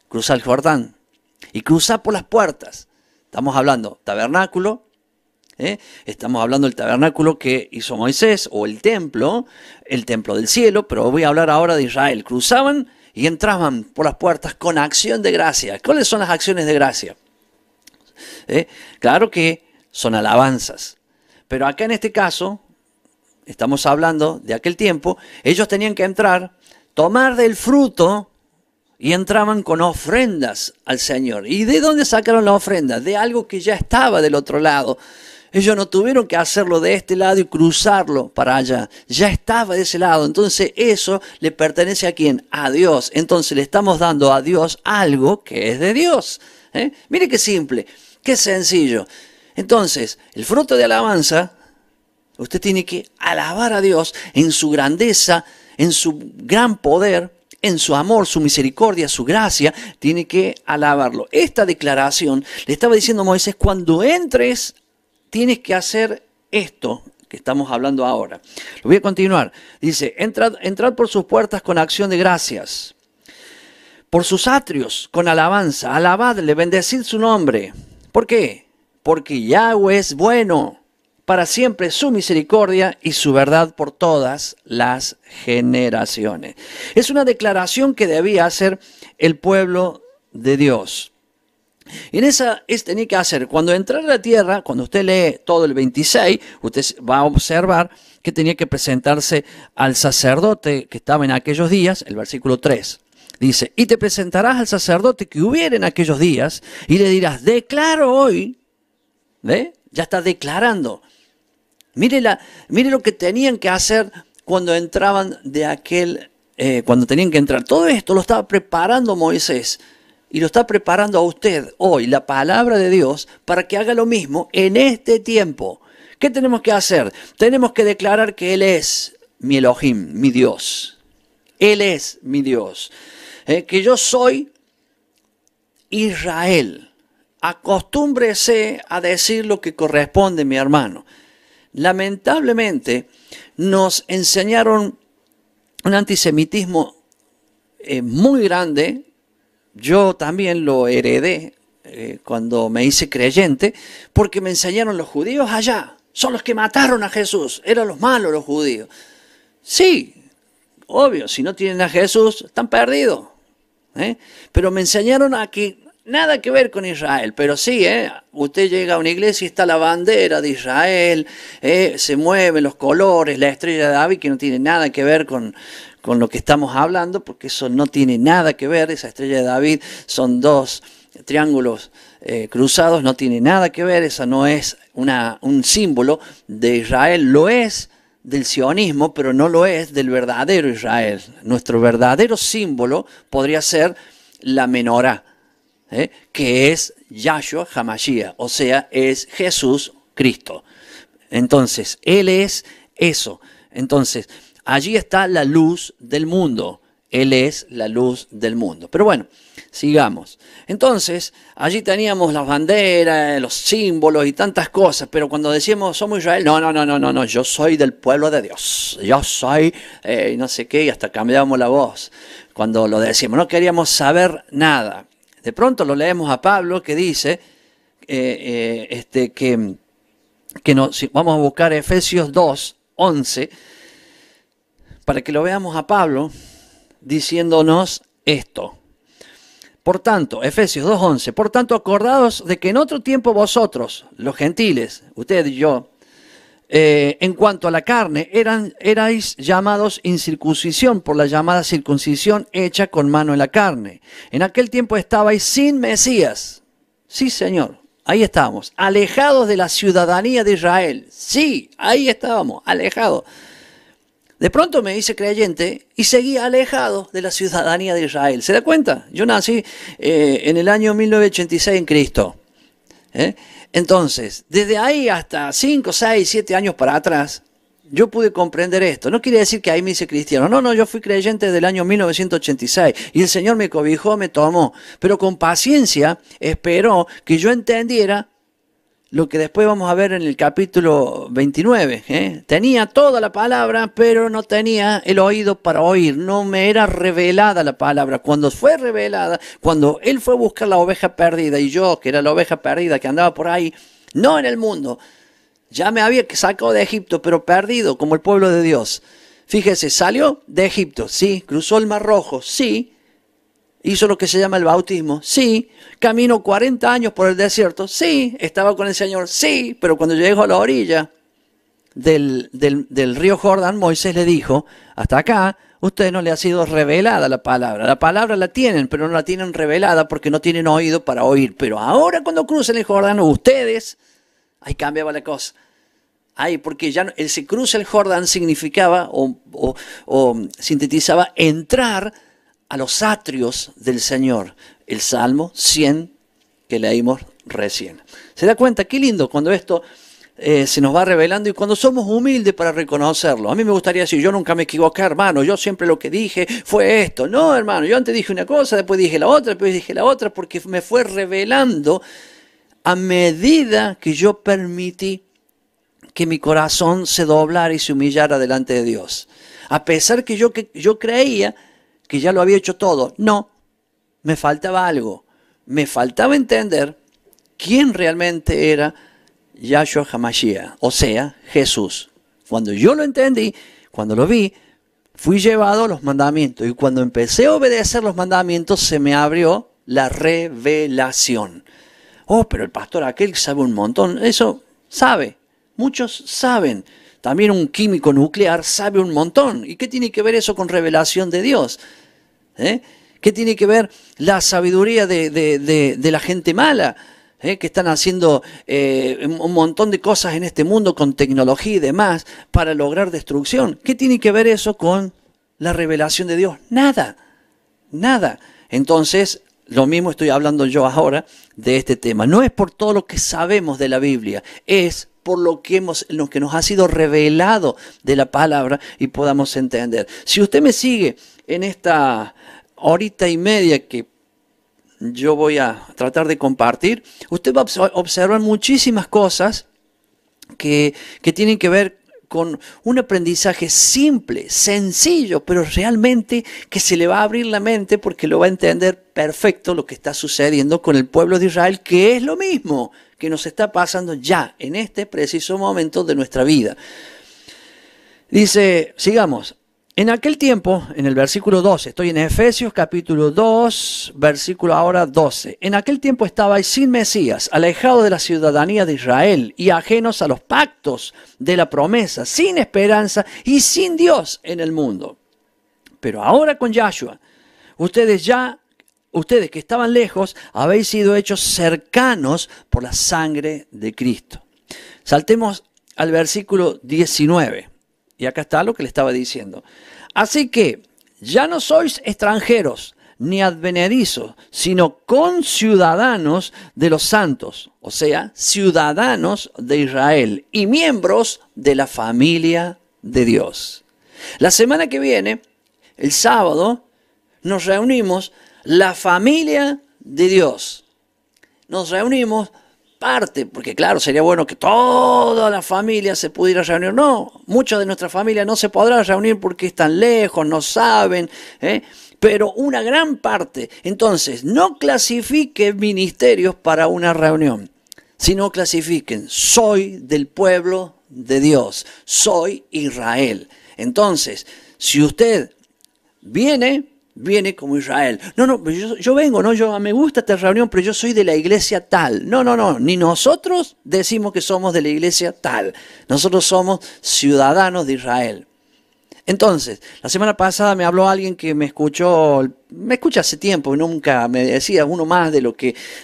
Cruza el Jordán y cruza por las puertas. Estamos hablando tabernáculo. Estamos hablando del tabernáculo que hizo Moisés, o el templo del cielo, pero voy a hablar ahora de Israel. Cruzaban y entraban por las puertas con acción de gracia. ¿Cuáles son las acciones de gracia? Claro que son alabanzas. Pero acá en este caso, estamos hablando de aquel tiempo, ellos tenían que entrar, tomar del fruto y entraban con ofrendas al Señor. ¿Y de dónde sacaron la ofrenda? De algo que ya estaba del otro lado. Ellos no tuvieron que hacerlo de este lado y cruzarlo para allá. Ya estaba de ese lado. Entonces eso le pertenece ¿a quién? A Dios. Entonces le estamos dando a Dios algo que es de Dios. Mire qué simple, qué sencillo. Entonces, el fruto de alabanza, usted tiene que alabar a Dios en su grandeza, en su gran poder, en su amor, su misericordia, su gracia. Tiene que alabarlo. Esta declaración le estaba diciendo a Moisés: cuando entres, tienes que hacer esto que estamos hablando ahora. Lo voy a continuar. Dice: entrad por sus puertas con acción de gracias, por sus atrios con alabanza. Alabadle, bendecid su nombre. ¿Por qué? Porque Yahweh es bueno, para siempre su misericordia y su verdad por todas las generaciones. Es una declaración que debía hacer el pueblo de Dios. Y en esa tenía que hacer, cuando entrar a la tierra, cuando usted lee todo el 26, usted va a observar que tenía que presentarse al sacerdote que estaba en aquellos días. El versículo 3 dice: y te presentarás al sacerdote que hubiera en aquellos días y le dirás: declaro hoy. ¿Ve? Ya está declarando. Mire lo que tenían que hacer cuando entraban de cuando tenían que entrar. Todo esto lo estaba preparando Moisés. y lo está preparando a usted hoy, la palabra de Dios, para que haga lo mismo en este tiempo. ¿Qué tenemos que hacer? Tenemos que declarar que Él es mi Elohim, mi Dios. Él es mi Dios. Que yo soy Israel. Acostúmbrese a decir lo que corresponde, mi hermano. Lamentablemente nos enseñaron un antisemitismo muy grande. Yo también lo heredé cuando me hice creyente, porque me enseñaron los judíos allá. Son los que mataron a Jesús. Eran los malos los judíos. Sí, obvio, si no tienen a Jesús, están perdidos. Pero me enseñaron a que nada que ver con Israel. Pero sí, usted llega a una iglesia y está la bandera de Israel, se mueven los colores, la estrella de David, que no tiene nada que ver con lo que estamos hablando, porque eso no tiene nada que ver. Esa estrella de David son dos triángulos cruzados, no tiene nada que ver. Esa no es un símbolo de Israel. Lo es del sionismo, pero no lo es del verdadero Israel. Nuestro verdadero símbolo podría ser la menorá, que es Yahshua HaMashiach, o sea, es Jesús Cristo. Entonces, Él es eso. Entonces, allí está la luz del mundo. Él es la luz del mundo. Pero bueno, sigamos. Entonces, allí teníamos las banderas, los símbolos y tantas cosas, pero cuando decíamos somos Israel, no, yo soy del pueblo de Dios. Yo soy no sé qué, y hasta cambiábamos la voz cuando lo decíamos. No queríamos saber nada. De pronto lo leemos a Pablo que dice vamos a buscar Efesios 2:11 para que lo veamos a Pablo diciéndonos esto. Por tanto, Efesios 2:11, por tanto acordaos de que en otro tiempo vosotros, los gentiles, usted y yo, en cuanto a la carne, erais llamados incircuncisión por la llamada circuncisión hecha con mano en la carne. En aquel tiempo estabais sin Mesías. Sí, Señor, ahí estábamos, alejados de la ciudadanía de Israel. Sí, ahí estábamos, alejados. De pronto me hice creyente y seguí alejado de la ciudadanía de Israel. ¿Se da cuenta? Yo nací en el año 1986 en Cristo. Entonces, desde ahí hasta 5, 6, 7 años para atrás, yo pude comprender esto. No quiere decir que ahí me hice cristiano. No, yo fui creyente del año 1986 y el Señor me cobijó, me tomó. Pero con paciencia esperó que yo entendiera lo que después vamos a ver en el capítulo 29. Tenía toda la palabra, pero no tenía el oído para oír. No me era revelada la palabra. Cuando fue revelada, cuando Él fue a buscar la oveja perdida, y yo, que era la oveja perdida, que andaba por ahí, no en el mundo, ya me había sacado de Egipto, pero perdido, como el pueblo de Dios. Fíjese, salió de Egipto, sí. Cruzó el Mar Rojo, sí. Hizo lo que se llama el bautismo, sí. Caminó 40 años por el desierto, sí. Estaba con el Señor, sí. Pero cuando llegó a la orilla del río Jordán, Moisés le dijo, hasta acá, usted no le ha sido revelada la palabra. La palabra la tienen, pero no la tienen revelada porque no tienen oído para oír. Pero ahora cuando crucen el Jordán, ustedes, ahí cambiaba la cosa. Ahí, porque ya el se cruza el Jordán significaba o sintetizaba entrar a los atrios del Señor. El Salmo 100 que leímos recién. ¿Se da cuenta? Qué lindo cuando esto se nos va revelando y cuando somos humildes para reconocerlo. A mí me gustaría decir, yo nunca me equivoqué, hermano, yo siempre lo que dije fue esto. No, hermano, yo antes dije una cosa, después dije la otra, después dije la otra, porque me fue revelando a medida que yo permití que mi corazón se doblara y se humillara delante de Dios. A pesar que yo creía que ya lo había hecho todo. No, me faltaba algo. Me faltaba entender quién realmente era Yahshua HaMashiach, o sea, Jesús. Cuando yo lo entendí, cuando lo vi, fui llevado a los mandamientos. Y cuando empecé a obedecer los mandamientos, se me abrió la revelación. Oh, pero el pastor aquel sabe un montón. Eso sabe. Muchos saben. También un químico nuclear sabe un montón. ¿Y qué tiene que ver eso con revelación de Dios? ¿Qué tiene que ver la sabiduría de la gente mala? Que están haciendo un montón de cosas en este mundo con tecnología y demás para lograr destrucción. ¿Qué tiene que ver eso con la revelación de Dios? Nada, nada. Entonces, lo mismo estoy hablando yo ahora de este tema. No es por todo lo que sabemos de la Biblia, es por lo que nos ha sido revelado de la palabra y podamos entender. Si usted me sigue en esta horita y media que yo voy a tratar de compartir, usted va a observar muchísimas cosas que tienen que ver con un aprendizaje simple, sencillo, pero realmente que se le va a abrir la mente porque lo va a entender perfecto lo que está sucediendo con el pueblo de Israel, que es lo mismo que nos está pasando ya en este preciso momento de nuestra vida. Dice, sigamos. En aquel tiempo, en el versículo 12, estoy en Efesios capítulo 2, versículo ahora 12. En aquel tiempo estabais sin Mesías, alejados de la ciudadanía de Israel y ajenos a los pactos de la promesa, sin esperanza y sin Dios en el mundo. Pero ahora con Yahshua, ustedes que estaban lejos, habéis sido hechos cercanos por la sangre de Cristo. Saltemos al versículo 19. Y acá está lo que le estaba diciendo. Así que ya no sois extranjeros ni advenedizos, sino conciudadanos de los santos, o sea, ciudadanos de Israel y miembros de la familia de Dios. La semana que viene, el sábado, nos reunimos la familia de Dios. Nos reunimos parte, porque claro, sería bueno que toda la familia se pudiera reunir. No, mucha de nuestra familia no se podrá reunir porque están lejos, no saben, pero una gran parte. Entonces, no clasifiquen ministerios para una reunión, sino clasifiquen, soy del pueblo de Dios, soy Israel. Entonces, si usted viene como Israel. No, yo vengo, me gusta esta reunión, pero yo soy de la iglesia tal. No, ni nosotros decimos que somos de la iglesia tal. Nosotros somos ciudadanos de Israel. Entonces, la semana pasada me habló alguien que me escucha hace tiempo y nunca me decía uno más de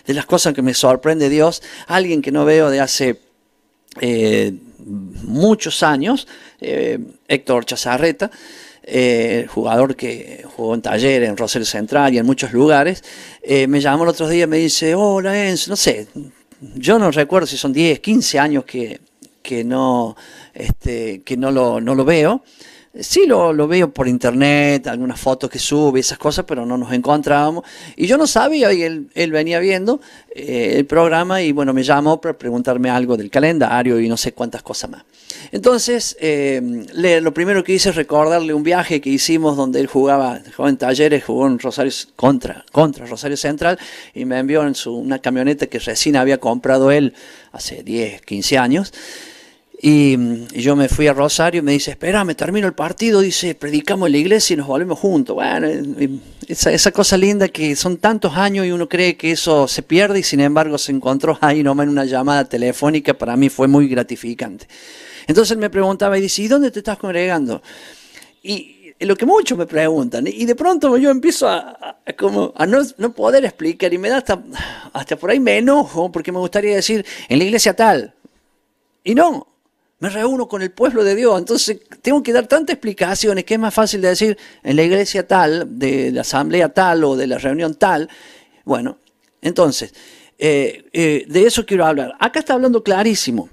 las cosas que me sorprende Dios. Alguien que no veo de hace muchos años, Héctor Chazarreta. Jugador que jugó en Talleres, en Rosario Central y en muchos lugares, me llamó el otro día y me dice, hola Enzo, no sé, yo no recuerdo si son 10, 15 años que no lo veo. Sí lo veo por internet, algunas fotos que sube, esas cosas, pero no nos encontrábamos. Y yo no sabía, y él venía viendo el programa y bueno, me llamó para preguntarme algo del calendario y no sé cuántas cosas más. Entonces, lo primero que hice es recordarle un viaje que hicimos donde él jugaba en Talleres, jugó en Rosario contra Rosario Central y me envió en una camioneta que recién había comprado él hace 10, 15 años. Y yo me fui a Rosario y me dice, espera, me termino el partido, dice, predicamos en la iglesia y nos volvemos juntos. Bueno, esa cosa linda que son tantos años y uno cree que eso se pierde y sin embargo se encontró ahí nomás en una llamada telefónica, para mí fue muy gratificante. Entonces él me preguntaba y dice, ¿y dónde te estás congregando? Y lo que muchos me preguntan, y de pronto yo empiezo a no poder explicar y me da hasta por ahí me enojo porque me gustaría decir, en la iglesia tal. Y no. Me reúno con el pueblo de Dios, entonces tengo que dar tantas explicaciones que es más fácil de decir en la iglesia tal, de la asamblea tal o de la reunión tal. Bueno, entonces, de eso quiero hablar. Acá está hablando clarísimo.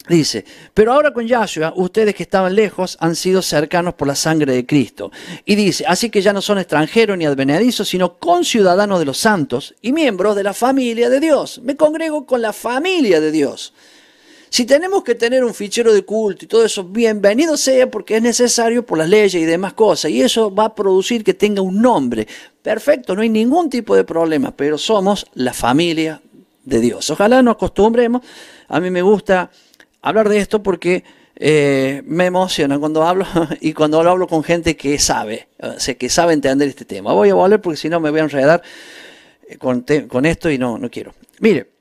Dice, pero ahora con Yahshua, ustedes que estaban lejos han sido cercanos por la sangre de Cristo. Y dice, así que ya no son extranjeros ni advenedizos, sino conciudadanos de los santos y miembros de la familia de Dios. Me congrego con la familia de Dios. Si tenemos que tener un fichero de culto y todo eso, bienvenido sea porque es necesario por las leyes y demás cosas. Y eso va a producir que tenga un nombre. Perfecto, no hay ningún tipo de problema, pero somos la familia de Dios. Ojalá nos acostumbremos. A mí me gusta hablar de esto porque me emociona cuando hablo y cuando hablo con gente que sabe, o sea, que sabe entender este tema. Voy a volver porque si no me voy a enredar con esto y no quiero. Mire.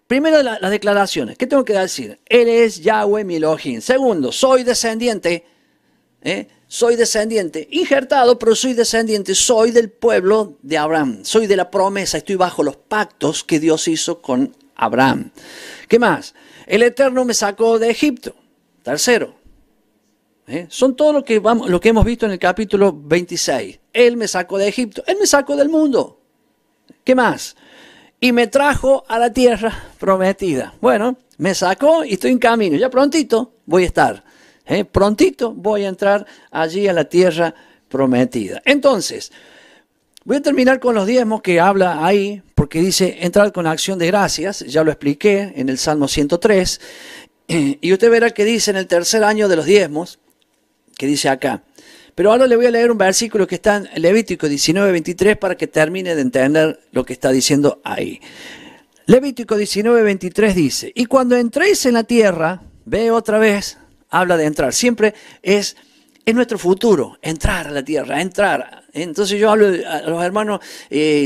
Primero, las declaraciones. ¿Qué tengo que decir? Él es Yahweh mi Elohim. Segundo, soy descendiente. Soy descendiente. Injertado, pero soy descendiente. Soy del pueblo de Abraham. Soy de la promesa. Estoy bajo los pactos que Dios hizo con Abraham. ¿Qué más? El Eterno me sacó de Egipto. Tercero. Son todo lo que hemos visto en el capítulo 26. Él me sacó de Egipto. Él me sacó del mundo. ¿Qué más? Y me trajo a la tierra prometida. Bueno, me sacó y estoy en camino. Ya prontito voy a estar. Prontito voy a entrar allí a la tierra prometida. Entonces, voy a terminar con los diezmos que habla ahí, porque dice entrar con acción de gracias. Ya lo expliqué en el Salmo 103. Y usted verá que dice en el tercer año de los diezmos, que dice acá. Pero ahora le voy a leer un versículo que está en Levítico 19:23 para que termine de entender lo que está diciendo ahí. Levítico 19:23 dice, y cuando entréis en la tierra, ve otra vez, habla de entrar, siempre es nuestro futuro, entrar a la tierra, entrar. Entonces yo hablo a los hermanos,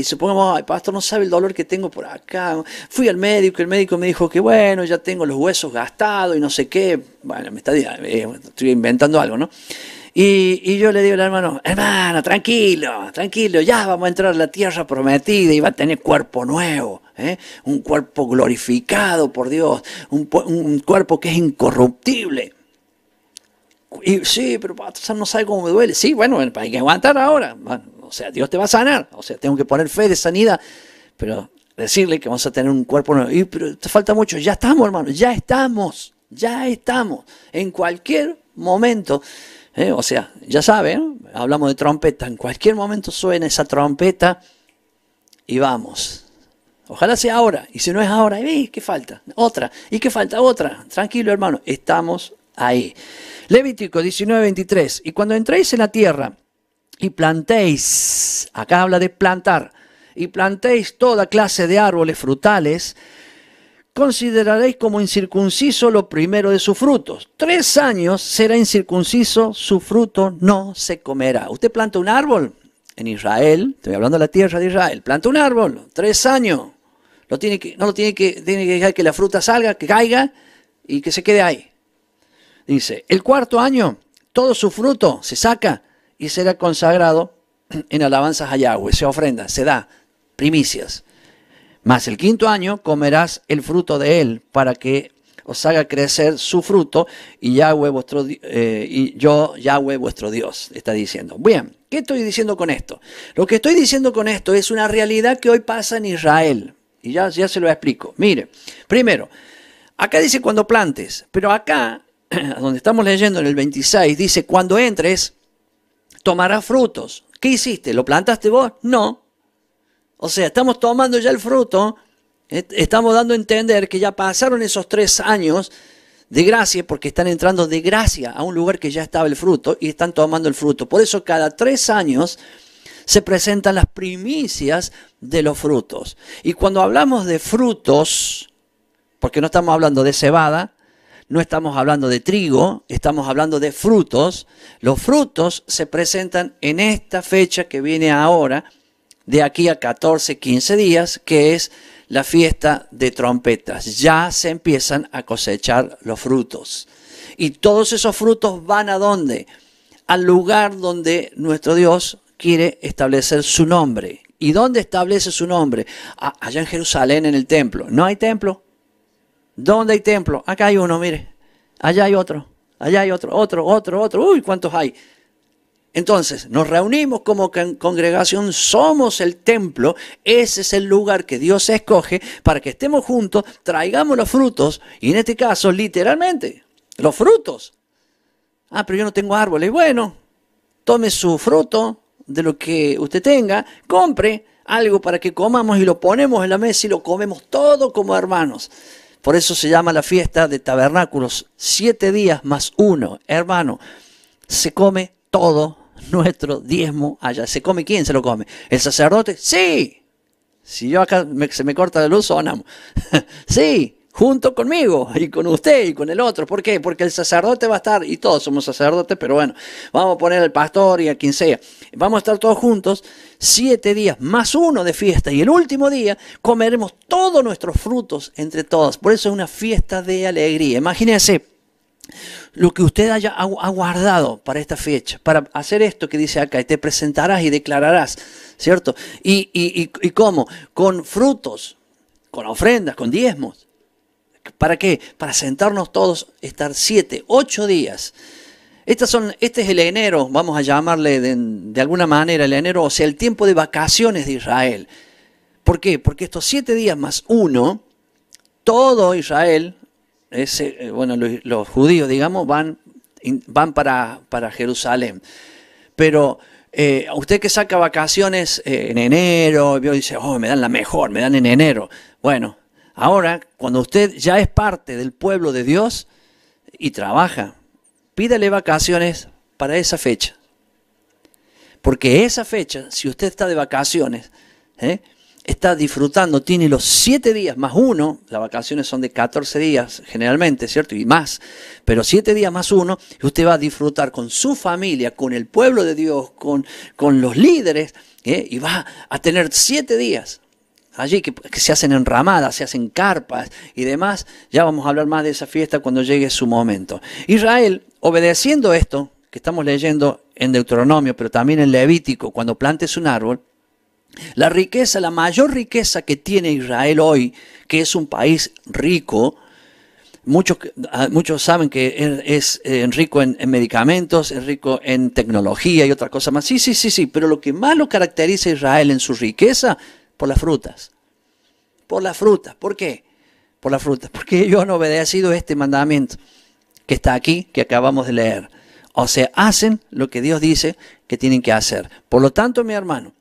supongamos, ay, pastor, no sabe el dolor que tengo por acá. Fui al médico, el médico me dijo que bueno, ya tengo los huesos gastados y no sé qué. Bueno, estoy inventando algo, ¿no? Y yo le digo al hermano, tranquilo, ya vamos a entrar a la tierra prometida y va a tener cuerpo nuevo, un cuerpo glorificado por Dios, un cuerpo que es incorruptible. Y sí, pero no sabe cómo me duele. Sí, bueno, hay que aguantar ahora. Bueno, o sea, Dios te va a sanar. O sea, tengo que poner fe de sanidad. Pero decirle que vamos a tener un cuerpo nuevo. Pero te falta mucho. Ya estamos, hermano. Ya estamos. En cualquier momento. O sea, ya sabe, ¿no? Hablamos de trompeta. En cualquier momento suena esa trompeta y vamos. Ojalá sea ahora. Y si no es ahora, ¿qué falta? Otra. ¿Y qué falta? Otra. Tranquilo, hermano. Estamos ahí. Levítico 19:23. Y cuando entréis en la tierra y plantéis, acá habla de plantar, y plantéis toda clase de árboles frutales, consideraréis como incircunciso lo primero de sus frutos. 3 años será incircunciso, su fruto no se comerá. Usted planta un árbol en Israel, estoy hablando de la tierra de Israel, planta un árbol, 3 años. Tiene que dejar que la fruta salga, que caiga y que se quede ahí. Dice, el 4º año, todo su fruto se saca y será consagrado en alabanzas a Yahweh, se ofrenda, se da, primicias. Mas el 5º año comerás el fruto de él para que os haga crecer su fruto y Yahweh Yahweh vuestro Dios, está diciendo. Bien, ¿qué estoy diciendo con esto? Lo que estoy diciendo con esto es una realidad que hoy pasa en Israel. Y ya se lo explico. Mire, primero, acá dice cuando plantes, pero acá, donde estamos leyendo en el 26, dice cuando entres, tomarás frutos. ¿Qué hiciste? ¿Lo plantaste vos? No. O sea, estamos tomando ya el fruto, estamos dando a entender que ya pasaron esos 3 años de gracia, porque están entrando de gracia a un lugar que ya estaba el fruto y están tomando el fruto. Por eso cada 3 años se presentan las primicias de los frutos. Y cuando hablamos de frutos, porque no estamos hablando de cebada, no estamos hablando de trigo, estamos hablando de frutos. Los frutos se presentan en esta fecha que viene ahora, de aquí a 14, 15 días, que es la fiesta de trompetas. Ya se empiezan a cosechar los frutos. Y todos esos frutos van ¿a dónde? Al lugar donde nuestro Dios quiere establecer su nombre. ¿Y dónde establece su nombre? Allá en Jerusalén, en el templo. ¿No hay templo? ¿Dónde hay templo? Acá hay uno, mire. Allá hay otro. Allá hay otro. Uy, ¿cuántos hay? Entonces, nos reunimos como congregación, somos el templo, ese es el lugar que Dios escoge para que estemos juntos, traigamos los frutos, y en este caso, literalmente, los frutos. Pero yo no tengo árboles. Bueno, tome su fruto de lo que usted tenga, compre algo para que comamos y lo ponemos en la mesa y lo comemos todo como hermanos. Por eso se llama la fiesta de tabernáculos, 7 días más 1. Hermano, se come todo nuestro diezmo allá. ¿Se come quién se lo come? ¿El sacerdote? Sí. Si yo acá se me corta la luz, sonamos. Sí, junto conmigo y con usted y con el otro. ¿Por qué? Porque el sacerdote va a estar, y todos somos sacerdotes, pero bueno, vamos a poner al pastor y a quien sea. Vamos a estar todos juntos 7 días más 1 de fiesta. Y el último día comeremos todos nuestros frutos entre todos. Por eso es una fiesta de alegría. Imagínense lo que usted ha guardado para esta fecha, para hacer esto que dice acá, y te presentarás y declararás, ¿cierto? ¿Y cómo? Con frutos, con ofrendas, con diezmos. ¿Para qué? Para sentarnos todos, estar 7, 8 días. Este es el enero, vamos a llamarle de alguna manera el enero, o sea, el tiempo de vacaciones de Israel. ¿Por qué? Porque estos 7 días más 1, todo Israel, los judíos, digamos, van para Jerusalén. Pero usted que saca vacaciones en enero, dice, oh, me dan la mejor, me dan en enero. Bueno, ahora, cuando usted ya es parte del pueblo de Dios y trabaja, pídale vacaciones para esa fecha. Porque esa fecha, si usted está de vacaciones, está disfrutando, tiene los 7 días más 1, las vacaciones son de 14 días generalmente, ¿cierto? Y más, pero 7 días más 1, y usted va a disfrutar con su familia, con el pueblo de Dios, con los líderes, y va a tener 7 días allí que se hacen enramadas, se hacen carpas y demás. Ya vamos a hablar más de esa fiesta cuando llegue su momento. Israel, obedeciendo esto que estamos leyendo en Deuteronomio, pero también en Levítico, cuando plantes un árbol, la riqueza, la mayor riqueza que tiene Israel hoy, que es un país rico, muchos saben que es rico en medicamentos, es rico en tecnología y otras cosas más. Sí, pero lo que más lo caracteriza a Israel en su riqueza, por las frutas. Por las frutas. ¿Por qué? Por las frutas. Porque ellos han obedecido este mandamiento que está aquí, que acabamos de leer. O sea, hacen lo que Dios dice que tienen que hacer. Por lo tanto, mi hermano,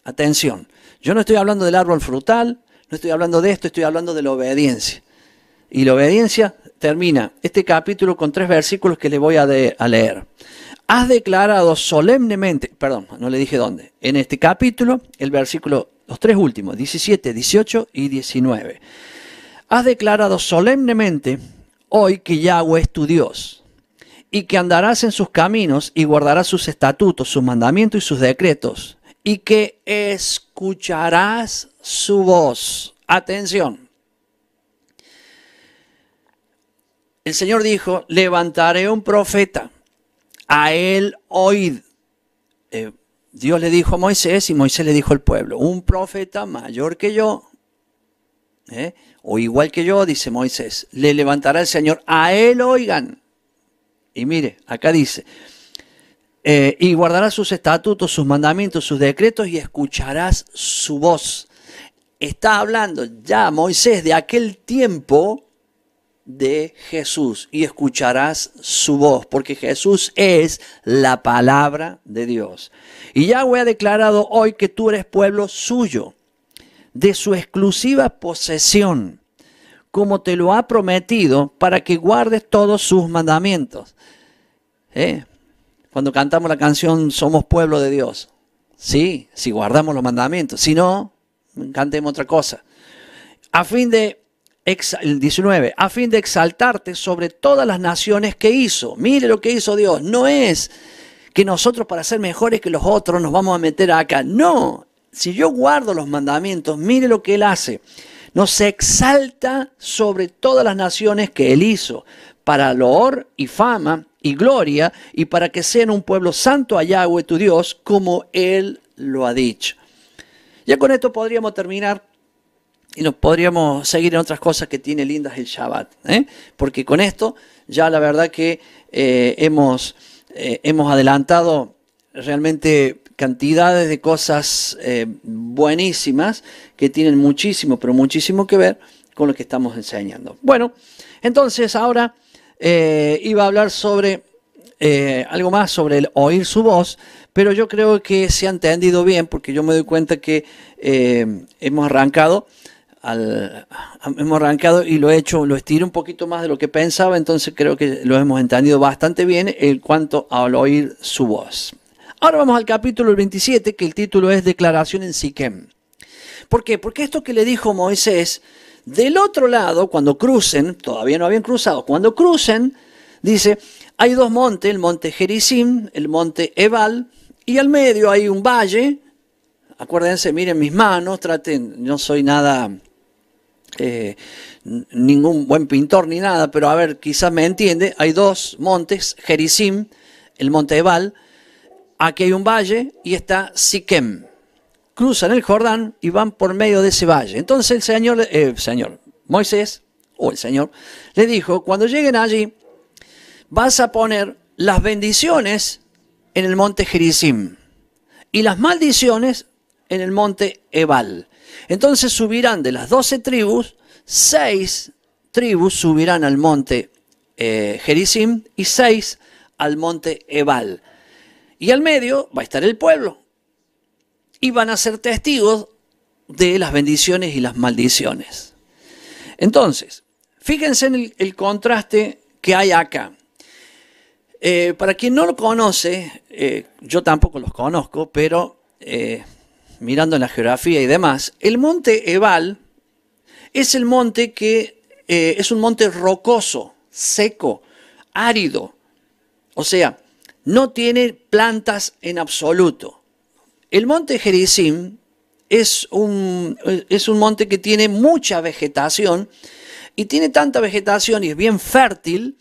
atención, yo no estoy hablando del árbol frutal, no estoy hablando de esto, estoy hablando de la obediencia. Y la obediencia termina este capítulo con 3 versículos que le voy a leer. Has declarado solemnemente, perdón, no le dije dónde, en este capítulo, el versículo, los 3 últimos, 17, 18 y 19. Has declarado solemnemente hoy que Yahweh es tu Dios, y que andarás en sus caminos y guardarás sus estatutos, sus mandamientos y sus decretos, y que escucharás su voz. Atención. El Señor dijo, levantaré un profeta, a él oíd. Dios le dijo a Moisés y Moisés le dijo al pueblo, un profeta mayor que yo, o igual que yo, dice Moisés, le levantará el Señor, a él oigan. Y mire, acá dice, y guardarás sus estatutos, sus mandamientos, sus decretos y escucharás su voz. Está hablando ya Moisés de aquel tiempo de Jesús y escucharás su voz, porque Jesús es la palabra de Dios. Y Yahweh ha declarado hoy que tú eres pueblo suyo, de su exclusiva posesión, como te lo ha prometido, para que guardes todos sus mandamientos. Cuando cantamos la canción Somos pueblo de Dios, sí, si guardamos los mandamientos, si no, cantemos otra cosa. El 19, a fin de exaltarte sobre todas las naciones que hizo. Mire lo que hizo Dios. No es que nosotros para ser mejores que los otros nos vamos a meter acá. No, si yo guardo los mandamientos, mire lo que Él hace. Nos exalta sobre todas las naciones que Él hizo, para loor y fama y gloria, y para que sean un pueblo santo a Yahweh tu Dios, como Él lo ha dicho. Ya con esto podríamos terminar. Y nos podríamos seguir en otras cosas que tiene lindas el Shabbat. Porque con esto ya la verdad que hemos adelantado realmente cantidades de cosas buenísimas que tienen muchísimo, pero muchísimo que ver con lo que estamos enseñando. Bueno, entonces ahora iba a hablar sobre algo más sobre el oír su voz, pero yo creo que se ha entendido bien porque yo me doy cuenta que hemos arrancado y lo estiré un poquito más de lo que pensaba, entonces creo que lo hemos entendido bastante bien en cuanto al oír su voz. Ahora vamos al capítulo 27, que el título es Declaración en Siquem. ¿Por qué? Porque esto que le dijo Moisés, del otro lado, cuando crucen, todavía no habían cruzado, cuando crucen, dice, hay 2 montes, el monte Gerizim, el monte Ebal, y al medio hay un valle. Acuérdense, miren mis manos, traten, no soy nada... ningún buen pintor ni nada, pero a ver, quizás me entiende. Hay 2 montes, Gerizim, el monte Ebal, aquí hay un valle y está Siquem. Cruzan el Jordán y van por medio de ese valle. Entonces Moisés, o el Señor, le dijo, cuando lleguen allí, vas a poner las bendiciones en el monte Gerizim y las maldiciones en el monte Ebal. Entonces subirán de las 12 tribus, 6 tribus subirán al monte Gerizim y 6 al monte Ebal. Y al medio va a estar el pueblo. Y van a ser testigos de las bendiciones y las maldiciones. Entonces, fíjense en el contraste que hay acá. Para quien no lo conoce, yo tampoco los conozco, pero mirando en la geografía y demás, el monte Ebal es el monte que es un monte rocoso, seco, árido. O sea, no tiene plantas en absoluto. El monte Gerizim es un monte que tiene mucha vegetación y tiene tanta vegetación y es bien fértil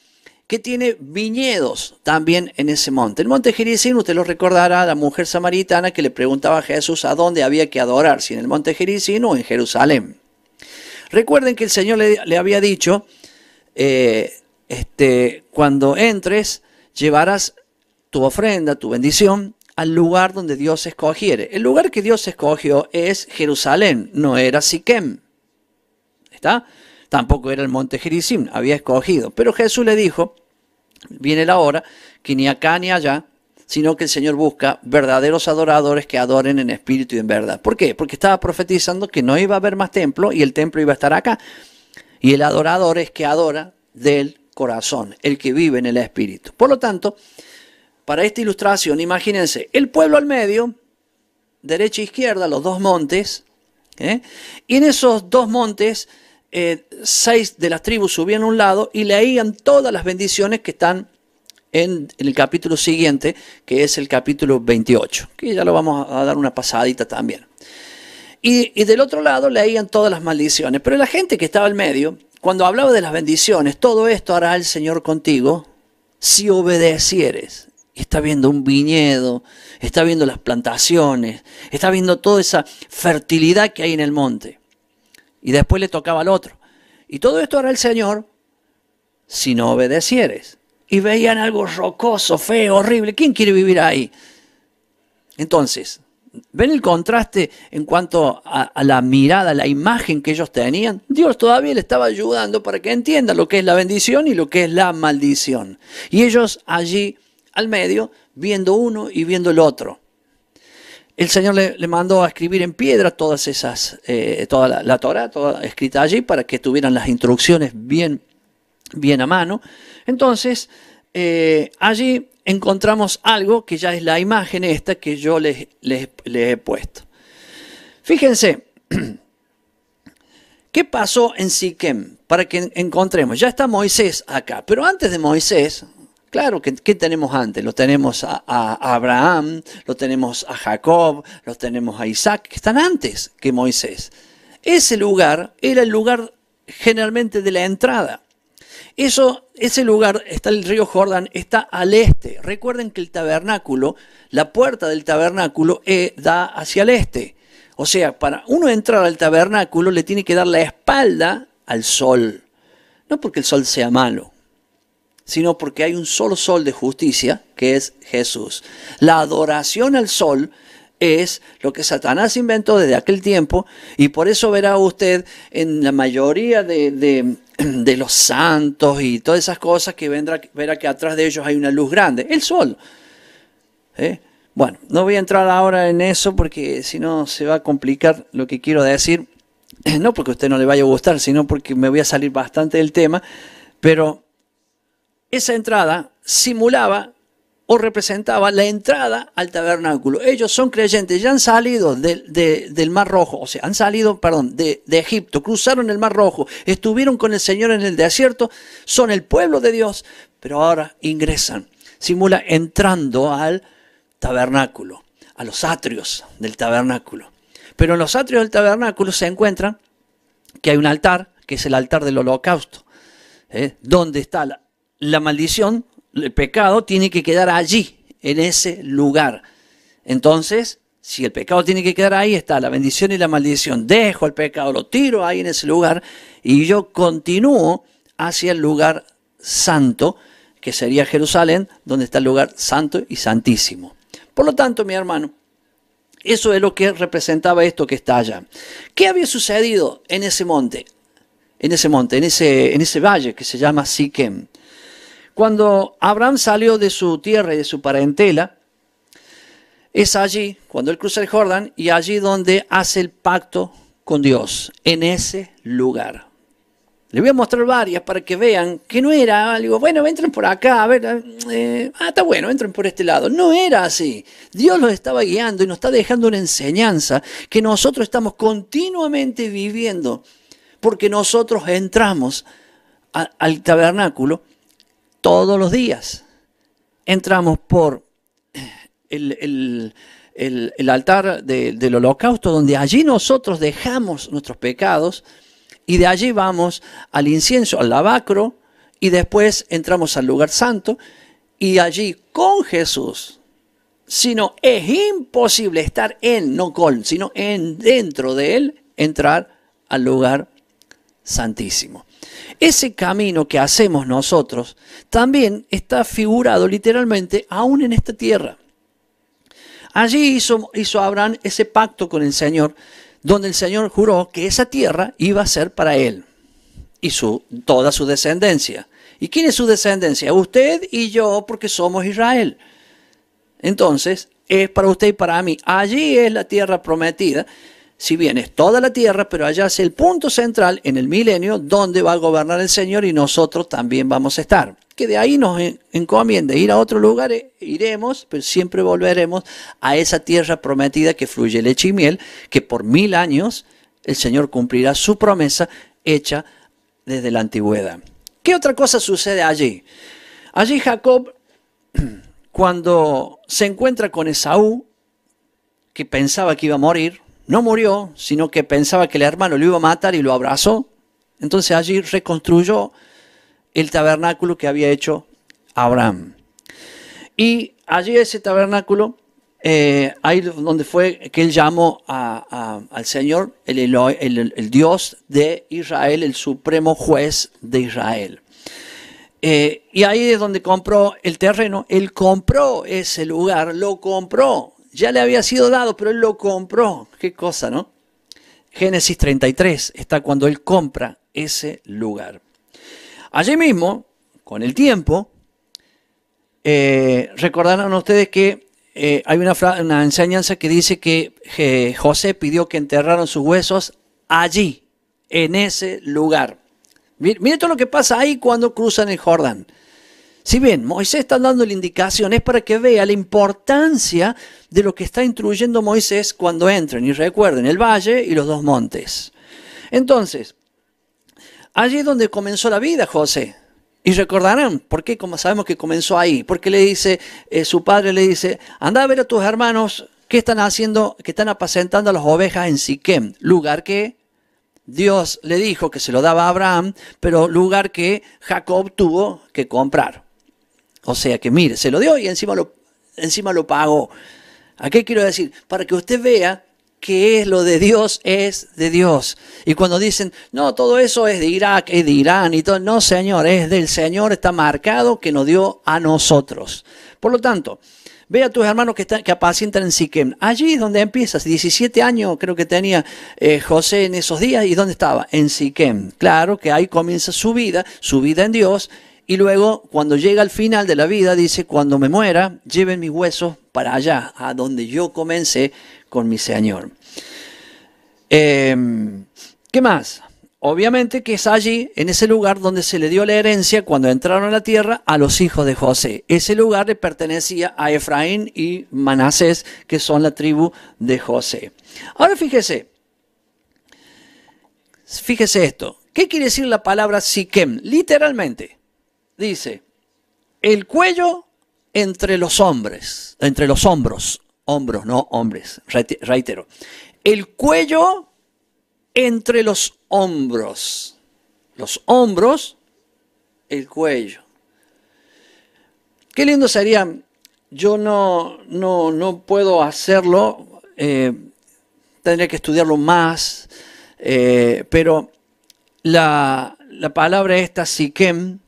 que tiene viñedos también en ese monte. El monte Gerizim, usted lo recordará, la mujer samaritana que le preguntaba a Jesús a dónde había que adorar, si en el monte Gerizim o en Jerusalén. Recuerden que el Señor le había dicho, cuando entres, llevarás tu ofrenda, tu bendición, al lugar donde Dios escogiere. El lugar que Dios escogió es Jerusalén, no era Siquem. ¿Está? Tampoco era el monte Gerizim, había escogido. Pero Jesús le dijo, viene la hora, que ni acá ni allá, sino que el Señor busca verdaderos adoradores que adoren en espíritu y en verdad. ¿Por qué? Porque estaba profetizando que no iba a haber más templo y el templo iba a estar acá. Y el adorador es que adora del corazón, el que vive en el espíritu. Por lo tanto, para esta ilustración, imagínense, el pueblo al medio, derecha e izquierda, los dos montes, y en esos dos montes, 6 de las tribus subían a un lado y leían todas las bendiciones que están en el capítulo siguiente, que es el capítulo 28, que ya lo vamos a dar una pasadita también. Y del otro lado leían todas las maldiciones, pero la gente que estaba al medio, cuando hablaba de las bendiciones, todo esto hará el Señor contigo si obedecieres. Está viendo un viñedo, está viendo las plantaciones, está viendo toda esa fertilidad que hay en el monte. Y después le tocaba al otro. Y todo esto hará el Señor si no obedecieres. Y veían algo rocoso, feo, horrible. ¿Quién quiere vivir ahí? Entonces, ¿ven el contraste en cuanto a la mirada, la imagen que ellos tenían? Dios todavía le estaba ayudando para que entiendan lo que es la bendición y lo que es la maldición. Y ellos allí al medio, viendo uno y viendo el otro. El Señor le mandó a escribir en piedra todas esas, toda la Torá, toda escrita allí, para que tuvieran las instrucciones bien a mano. Entonces, allí encontramos algo que ya es la imagen esta que yo les he puesto. Fíjense, ¿qué pasó en Siquem? Para que encontremos, ya está Moisés acá, pero antes de Moisés, claro, ¿qué tenemos antes? Lo tenemos a Abraham, lo tenemos a Jacob, lo tenemos a Isaac, que están antes que Moisés. Ese lugar era el lugar generalmente de la entrada. Ese lugar, está el río Jordán, está al este. Recuerden que el tabernáculo, la puerta del tabernáculo da hacia el este. O sea, para uno entrar al tabernáculo le tiene que dar la espalda al sol. No porque el sol sea malo, sino porque hay un solo sol de justicia, que es Jesús. La adoración al sol es lo que Satanás inventó desde aquel tiempo, y por eso verá usted en la mayoría de los santos y todas esas cosas que verá que atrás de ellos hay una luz grande, el sol. Bueno, no voy a entrar ahora en eso porque si no se va a complicar lo que quiero decir, no porque a usted no le vaya a gustar, sino porque me voy a salir bastante del tema, pero esa entrada simulaba o representaba la entrada al tabernáculo. Ellos son creyentes, ya han salido del Mar Rojo, o sea, han salido, de Egipto, cruzaron el Mar Rojo, estuvieron con el Señor en el desierto, son el pueblo de Dios, pero ahora ingresan, simula entrando al tabernáculo, a los atrios del tabernáculo. Pero en los atrios del tabernáculo se encuentran que hay un altar, que es el altar del holocausto, donde está la maldición, el pecado tiene que quedar allí, en ese lugar. Entonces, si el pecado tiene que quedar ahí, está la bendición y la maldición. Dejo el pecado, lo tiro ahí en ese lugar y yo continúo hacia el lugar santo, que sería Jerusalén, donde está el lugar santo y santísimo. Por lo tanto, mi hermano, Eso es lo que representaba esto que está allá. ¿Qué había sucedido en ese monte? En ese valle que se llama Siquem. Cuando Abraham salió de su tierra y de su parentela, es allí, cuando él cruza el Jordán, y allí donde hace el pacto con Dios, en ese lugar. Les voy a mostrar varias para que vean que no era algo, bueno, entren por acá, a ver, está bueno, entren por este lado. No era así. Dios los estaba guiando y nos está dejando una enseñanza que nosotros estamos continuamente viviendo, porque nosotros entramos al tabernáculo todos los días. Entramos por el altar del holocausto, donde allí nosotros dejamos nuestros pecados, y de allí vamos al incienso, al lavacro, y después entramos al lugar santo, y allí con Jesús. Sino es imposible estar no con, sino dentro de él, entrar al lugar santísimo. Ese camino que hacemos nosotros también está figurado literalmente aún en esta tierra. Allí hizo Abraham ese pacto con el Señor, donde el Señor juró que esa tierra iba a ser para él y toda su descendencia. ¿Y quién es su descendencia? Usted y yo, porque somos Israel. Entonces, es para usted y para mí. Allí es la tierra prometida. Si bien es toda la tierra, pero allá es el punto central en el milenio donde va a gobernar el Señor y nosotros también vamos a estar. Que de ahí nos encomienda ir a otro lugar, iremos, pero siempre volveremos a esa tierra prometida que fluye leche y miel, que por 1000 años el Señor cumplirá su promesa hecha desde la antigüedad. ¿Qué otra cosa sucede allí? Allí Jacob, cuando se encuentra con Esaú, que pensaba que iba a morir, no murió, sino que pensaba que el hermano lo iba a matar y lo abrazó. Entonces allí reconstruyó el tabernáculo que había hecho Abraham. Y allí ese tabernáculo, ahí donde fue que él llamó al Señor, el Dios de Israel, el supremo juez de Israel. Y ahí es donde compró el terreno. Él compró ese lugar, lo compró. Ya le había sido dado, pero él lo compró. Qué cosa, ¿no? Génesis 33 está cuando él compra ese lugar. Allí mismo, con el tiempo, recordarán ustedes que hay una enseñanza que dice que José pidió que enterraran sus huesos allí, en ese lugar. Mire todo lo que pasa ahí cuando cruzan el Jordán. Si bien Moisés está dando la indicación, es para que vea la importancia de lo que está instruyendo Moisés cuando entren. Y recuerden, el valle y los 2 montes. Entonces, allí es donde comenzó la vida José. Y recordarán, ¿por qué? Como sabemos que comenzó ahí. Porque le dice, su padre le dice, anda a ver a tus hermanos que están haciendo, que están apacentando a las ovejas en Siquem. Lugar que Dios le dijo que se lo daba a Abraham, pero lugar que Jacob tuvo que comprar. O sea que mire, se lo dio y encima lo pagó. ¿A qué quiero decir? Para que usted vea que es lo de Dios, es de Dios. Y cuando dicen, no, todo eso es de Irak, es de Irán y todo. No, Señor, es del Señor, está marcado que nos dio a nosotros. Por lo tanto, ve a tus hermanos que apacientan en Siquem. Allí es donde empiezas. 17 años creo que tenía José en esos días. ¿Y dónde estaba? En Siquem. Claro que ahí comienza su vida en Dios. Y luego, cuando llega al final de la vida, dice, cuando me muera, lleven mis huesos para allá, a donde yo comencé con mi Señor. ¿Qué más? Obviamente que es allí, en ese lugar donde se le dio la herencia cuando entraron a la tierra a los hijos de José. Ese lugar le pertenecía a Efraín y Manasés, que son la tribu de José. Ahora fíjese esto. ¿Qué quiere decir la palabra Siquem? Literalmente, dice, el cuello entre los hombros, hombros, no hombres, reitero. El cuello entre los hombros, el cuello. Qué lindo sería, yo no puedo hacerlo, tendría que estudiarlo más, pero la palabra esta, Siquem,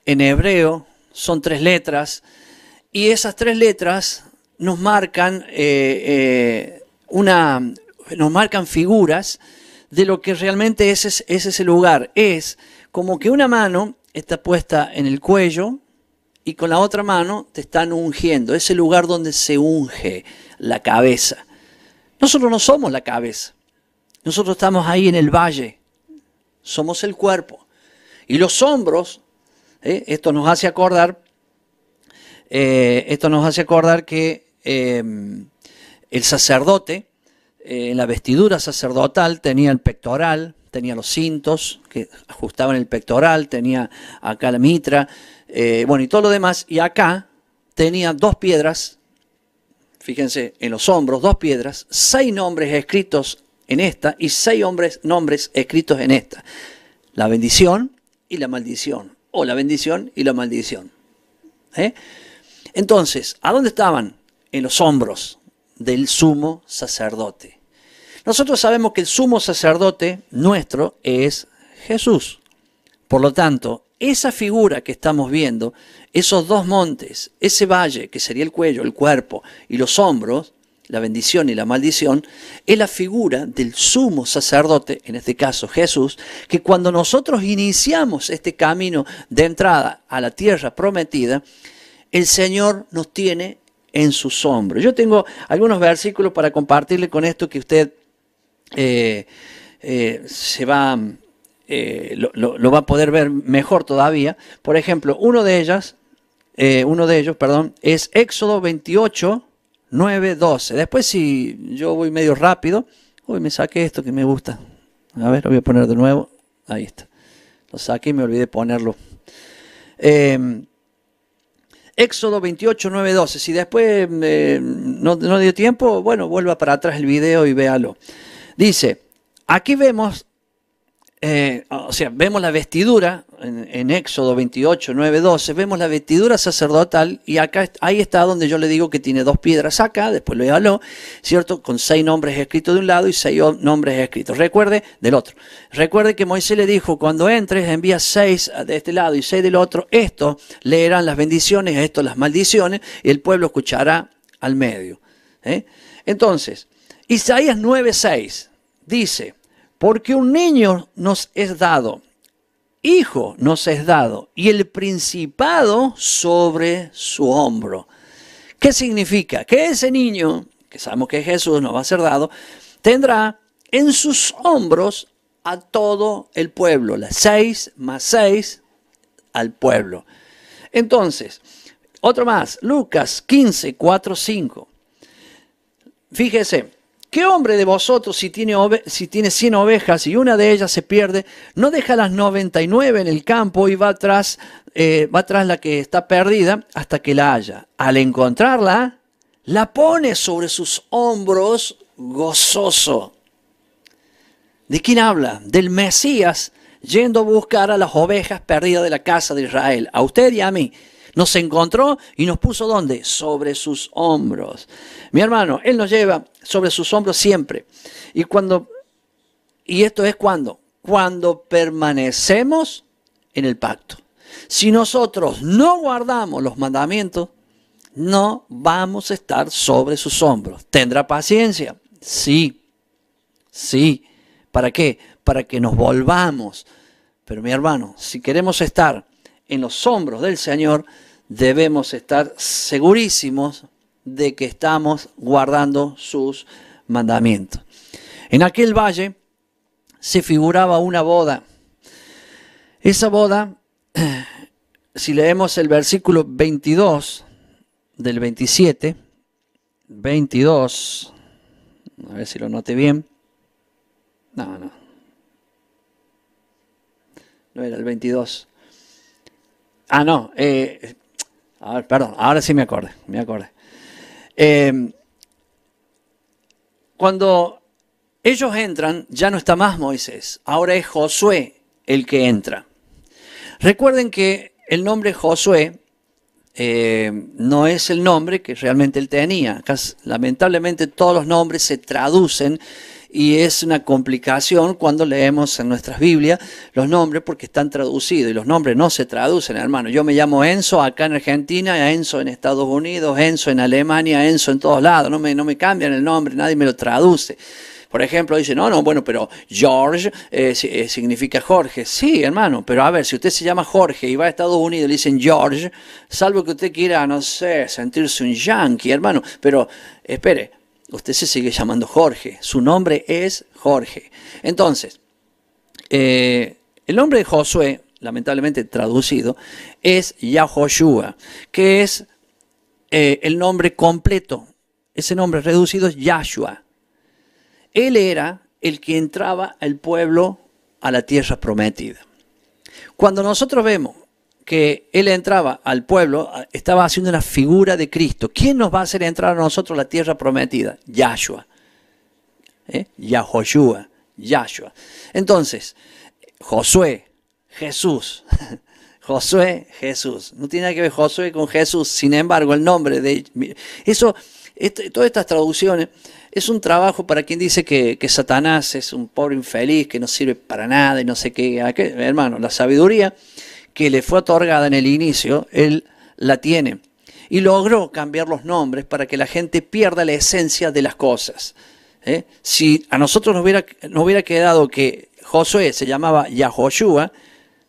en hebreo, son 3 letras, y esas 3 letras nos marcan nos marcan figuras de lo que realmente es ese lugar. Es como que una mano está puesta en el cuello y con la otra mano te están ungiendo. Es el lugar donde se unge la cabeza. Nosotros no somos la cabeza. Nosotros estamos ahí en el valle. Somos el cuerpo. Y los hombros, esto nos hace acordar que el sacerdote, en la vestidura sacerdotal, tenía el pectoral, tenía los cintos que ajustaban el pectoral, tenía acá la mitra, y todo lo demás. Y acá tenía 2 piedras, fíjense, en los hombros, 2 piedras, 6 nombres escritos en esta y 6 nombres escritos en esta. La bendición y la maldición, o la bendición y la maldición. Entonces, ¿a dónde estaban? En los hombros del sumo sacerdote. Nosotros sabemos que el sumo sacerdote nuestro es Jesús. Por lo tanto, esa figura que estamos viendo, esos 2 montes, ese valle que sería el cuello, el cuerpo y los hombros, la bendición y la maldición, es la figura del sumo sacerdote, en este caso Jesús, que cuando nosotros iniciamos este camino de entrada a la tierra prometida, el Señor nos tiene en sus hombros. Yo tengo algunos versículos para compartirle con esto que usted lo va a poder ver mejor todavía. Por ejemplo, uno de ellos, es Éxodo 28, 9, 12. Después, si yo voy medio rápido, me saqué esto que me gusta. A ver, lo voy a poner de nuevo. Ahí está. Lo saqué y me olvidé ponerlo. Éxodo 28, 9, 12. Si después no dio tiempo, vuelva para atrás el video y véalo. Dice, aquí vemos, vemos la vestidura, en Éxodo 28, 9, 12, vemos la vestidura sacerdotal y acá, ahí está donde yo le digo que tiene 2 piedras acá, después lo véalo, ¿cierto? Con 6 nombres escritos de un lado y 6 nombres escritos. Recuerde del otro. Recuerde que Moisés le dijo, cuando entres envía 6 de este lado y 6 del otro, esto leerán las bendiciones, esto las maldiciones, y el pueblo escuchará al medio. Entonces, Isaías 9:6 dice, porque un niño nos es dado, hijo nos es dado, y el principado sobre su hombro. ¿Qué significa? Que ese niño, que sabemos que Jesús nos va a ser dado, tendrá en sus hombros a todo el pueblo, las 6 más 6 al pueblo. Entonces, otro más, Lucas 15, 4, 5. Fíjese, ¿qué hombre de vosotros, si tiene 100 ovejas y una de ellas se pierde, no deja las 99 en el campo y va tras la que está perdida hasta que la haya? Al encontrarla, la pone sobre sus hombros gozoso. ¿De quién habla? Del Mesías yendo a buscar a las ovejas perdidas de la casa de Israel. A usted y a mí. Nos encontró y nos puso ¿dónde? Sobre sus hombros. Mi hermano, Él nos lleva sobre sus hombros siempre. Y esto es cuando permanecemos en el pacto. Si nosotros no guardamos los mandamientos, no vamos a estar sobre sus hombros. ¿Tendrá paciencia? Sí. Sí. ¿Para qué? Para que nos volvamos. Pero mi hermano, si queremos estar en los hombros del Señor, debemos estar segurísimos de que estamos guardando sus mandamientos. En aquel valle se figuraba una boda. Esa boda, si leemos el versículo 22 del 27, 22, a ver si lo noté bien. No era el 22. No, a ver, perdón, ahora sí me acordé. Cuando ellos entran, ya no está más Moisés, ahora es Josué el que entra. Recuerden que el nombre Josué no es el nombre que realmente él tenía. Acá, lamentablemente todos los nombres se traducen y es una complicación cuando leemos en nuestras Biblias los nombres porque están traducidos y los nombres no se traducen, hermano. Yo me llamo Enzo acá en Argentina, Enzo en Estados Unidos, Enzo en Alemania, Enzo en todos lados. No me cambian el nombre, nadie me lo traduce. Por ejemplo, dice, bueno, pero George significa Jorge. Sí, hermano, pero a ver, si usted se llama Jorge y va a Estados Unidos y le dicen George, salvo que usted quiera, no sé, sentirse un yankee, hermano, pero espere, usted se sigue llamando Jorge, su nombre es Jorge. Entonces, el nombre de Josué, lamentablemente traducido, es Yahoshua, que es el nombre completo. Ese nombre reducido es Yahshua. Él era el que entraba al pueblo a la tierra prometida. Cuando nosotros vemos que él entraba al pueblo, estaba haciendo una figura de Cristo. ¿Quién nos va a hacer entrar a nosotros a la tierra prometida? Yahshua. Yahoshua. Yahshua. Entonces, Josué, Jesús. Josué, Jesús. No tiene nada que ver Josué con Jesús. Sin embargo, el nombre de... todas estas traducciones es un trabajo para quien dice que Satanás es un pobre infeliz, que no sirve para nada y no sé qué. Hermano, la sabiduría que le fue otorgada en el inicio, él la tiene. Y logró cambiar los nombres para que la gente pierda la esencia de las cosas. Si a nosotros nos hubiera quedado que Josué se llamaba Yahoshua,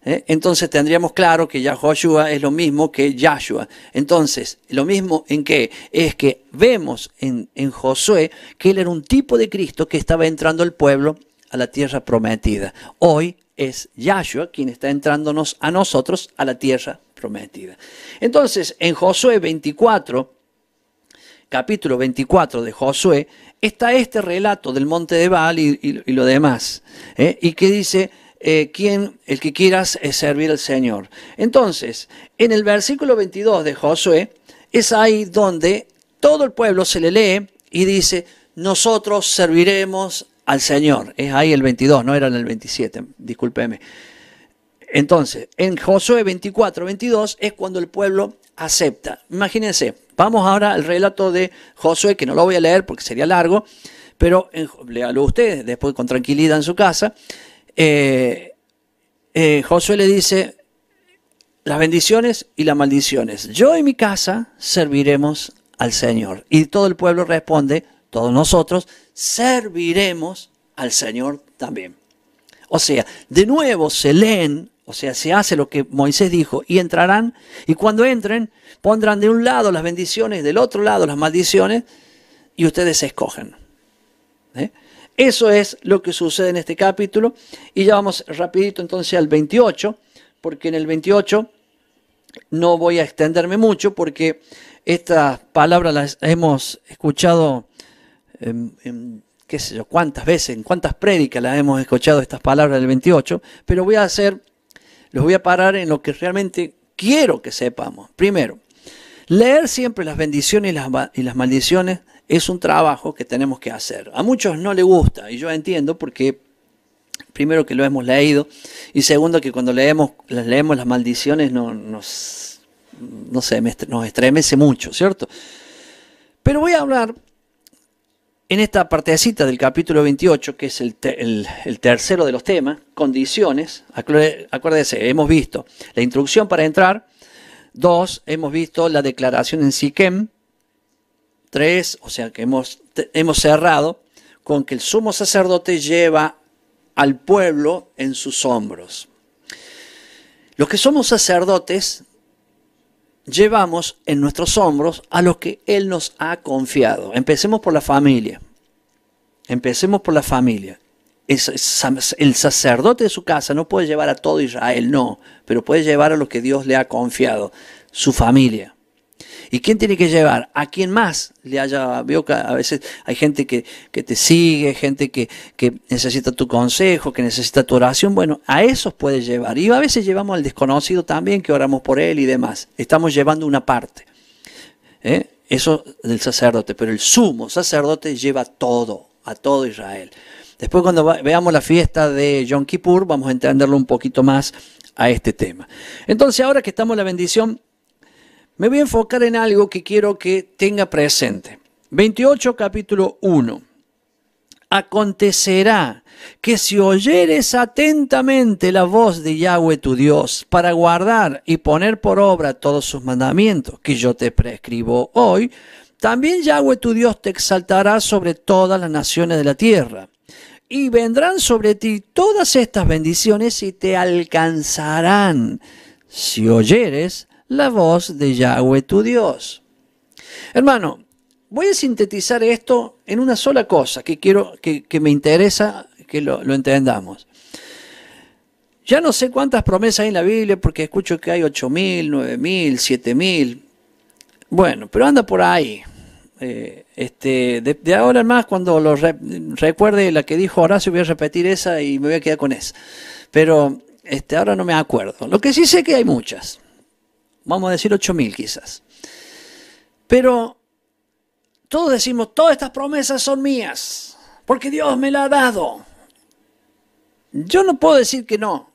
entonces tendríamos claro que Yahoshua es lo mismo que Yahshua. Entonces, lo mismo en qué es que vemos en Josué que él era un tipo de Cristo que estaba entrando al pueblo a la tierra prometida. Hoy es Yahshua quien está entrándonos a nosotros a la tierra prometida. Entonces, en Josué 24, capítulo 24 de Josué, está este relato del monte de Baal y lo demás. Y que dice... el que quieras servir al Señor. Entonces, en el versículo 22 de Josué, es ahí donde todo el pueblo se le lee y dice, nosotros serviremos al Señor. Es ahí el 22, no era en el 27, discúlpeme. Entonces, en Josué 24, 22 es cuando el pueblo acepta. Imagínense, vamos ahora al relato de Josué, que no lo voy a leer porque sería largo, pero léalo ustedes después con tranquilidad en su casa. Josué le dice las bendiciones y las maldiciones. Yo y mi casa serviremos al Señor. Y todo el pueblo responde, todos nosotros serviremos al Señor también. O sea, de nuevo se leen, o sea, se hace lo que Moisés dijo y entrarán. Y cuando entren, pondrán de un lado las bendiciones, del otro lado las maldiciones y ustedes escogen. Eso es lo que sucede en este capítulo. Y ya vamos rapidito entonces al 28, porque en el 28 no voy a extenderme mucho, porque estas palabras las hemos escuchado, qué sé yo, cuántas veces, en cuántas prédicas las hemos escuchado estas palabras del 28, pero los voy a parar en lo que realmente quiero que sepamos. Primero, leer siempre las bendiciones y las maldiciones es un trabajo que tenemos que hacer. A muchos no les gusta, y yo entiendo porque, primero que lo hemos leído, y segundo que cuando leemos las maldiciones nos estremece mucho, ¿cierto? Pero voy a hablar en esta partecita del capítulo 28, que es el tercero de los temas, condiciones. Acuérdense, hemos visto la instrucción para entrar. 2, hemos visto la declaración en Siquem. 3, o sea que hemos cerrado con que el sumo sacerdote lleva al pueblo en sus hombros. Los que somos sacerdotes llevamos en nuestros hombros a los que Él nos ha confiado. Empecemos por la familia. El sacerdote de su casa no puede llevar a todo Israel, no, pero puede llevar a los que Dios le ha confiado, su familia. ¿Y quién tiene que llevar? A quien más le haya... Veo que a veces hay gente que te sigue, gente que necesita tu consejo, que necesita tu oración. Bueno, a esos puedes llevar. Y a veces llevamos al desconocido también, que oramos por él y demás. Estamos llevando una parte. Eso del sacerdote. Pero el sumo sacerdote lleva todo, a todo Israel. Después cuando veamos la fiesta de Yom Kippur, vamos a entenderlo un poquito más a este tema. Entonces ahora que estamos en la bendición, me voy a enfocar en algo que quiero que tenga presente. 28, capítulo 1. acontecerá que si oyeres atentamente la voz de Yahweh tu Dios para guardar y poner por obra todos sus mandamientos que yo te prescribo hoy, también Yahweh tu Dios te exaltará sobre todas las naciones de la tierra. Y vendrán sobre ti todas estas bendiciones y te alcanzarán si oyeres la voz de Yahweh tu Dios. Hermano, voy a sintetizar esto en una sola cosa que quiero que me interesa que lo entendamos. Ya no sé cuántas promesas hay en la Biblia porque escucho que hay 8.000, 9.000, 7.000. Bueno, pero anda por ahí. De ahora en más, cuando recuerde la que dijo Horacio, voy a repetir esa y me voy a quedar con esa. Pero ahora no me acuerdo. Lo que sí sé que hay muchas. Vamos a decir 8.000 quizás. Pero todos decimos, todas estas promesas son mías, porque Dios me la ha dado. Yo no puedo decir que no.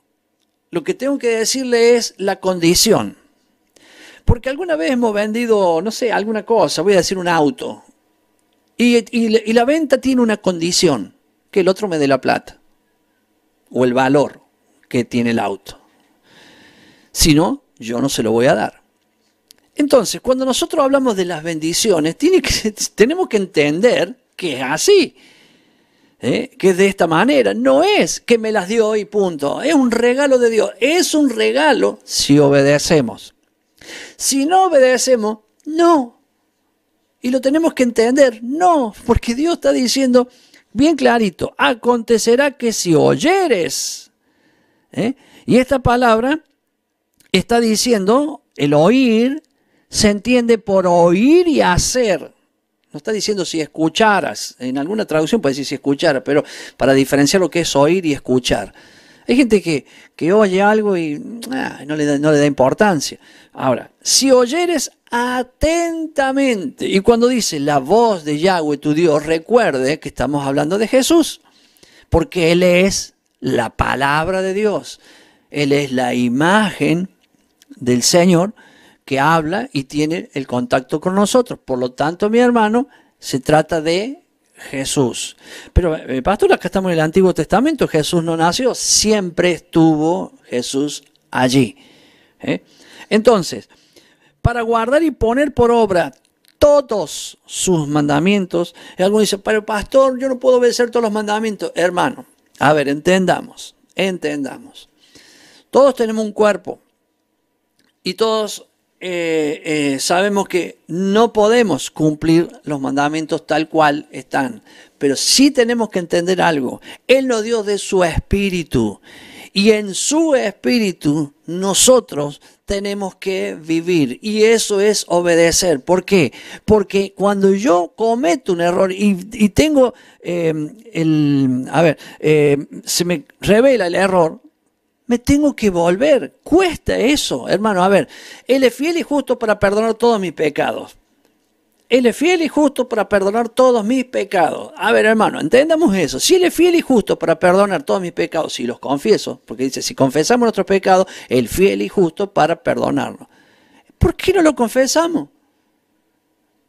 Lo que tengo que decirle es la condición. Porque alguna vez hemos vendido, no sé, alguna cosa, voy a decir un auto, y la venta tiene una condición, que el otro me dé la plata, o el valor que tiene el auto. Si no, yo no se lo voy a dar. Entonces, cuando nosotros hablamos de las bendiciones, tenemos que entender que es así, que es de esta manera. No es que me las dio y punto, es un regalo de Dios, es un regalo si obedecemos. Si no obedecemos, no. Y lo tenemos que entender, no, porque Dios está diciendo bien clarito, acontecerá que si oyeres, y esta palabra está diciendo, el oír se entiende por oír y hacer. No está diciendo si escucharas, en alguna traducción puede decir si escuchara, pero para diferenciar lo que es oír y escuchar. Hay gente que oye algo y no le da importancia. Ahora, si oyeres atentamente, y cuando dice la voz de Yahweh tu Dios, recuerde que estamos hablando de Jesús, porque Él es la palabra de Dios. Él es la imagen del Señor que habla y tiene el contacto con nosotros. Por lo tanto, mi hermano, se trata de Jesús. Pero, pastor, acá estamos en el Antiguo Testamento, Jesús no nació, siempre estuvo Jesús allí. Entonces, para guardar y poner por obra todos sus mandamientos, algunos dicen, pero pastor, yo no puedo obedecer todos los mandamientos. Hermano, a ver, entendamos. Todos tenemos un cuerpo y todos sabemos que no podemos cumplir los mandamientos tal cual están, pero sí tenemos que entender algo. Él nos dio de su espíritu y en su espíritu nosotros tenemos que vivir y eso es obedecer. ¿Por qué? Porque cuando yo cometo un error y tengo se me revela el error, me tengo que volver. Cuesta eso, hermano. A ver, Él es fiel y justo para perdonar todos mis pecados. Él es fiel y justo para perdonar todos mis pecados. A ver, hermano, entendamos eso. Si Él es fiel y justo para perdonar todos mis pecados, si los confieso, porque dice, si confesamos nuestros pecados, Él es fiel y justo para perdonarnos. ¿Por qué no lo confesamos?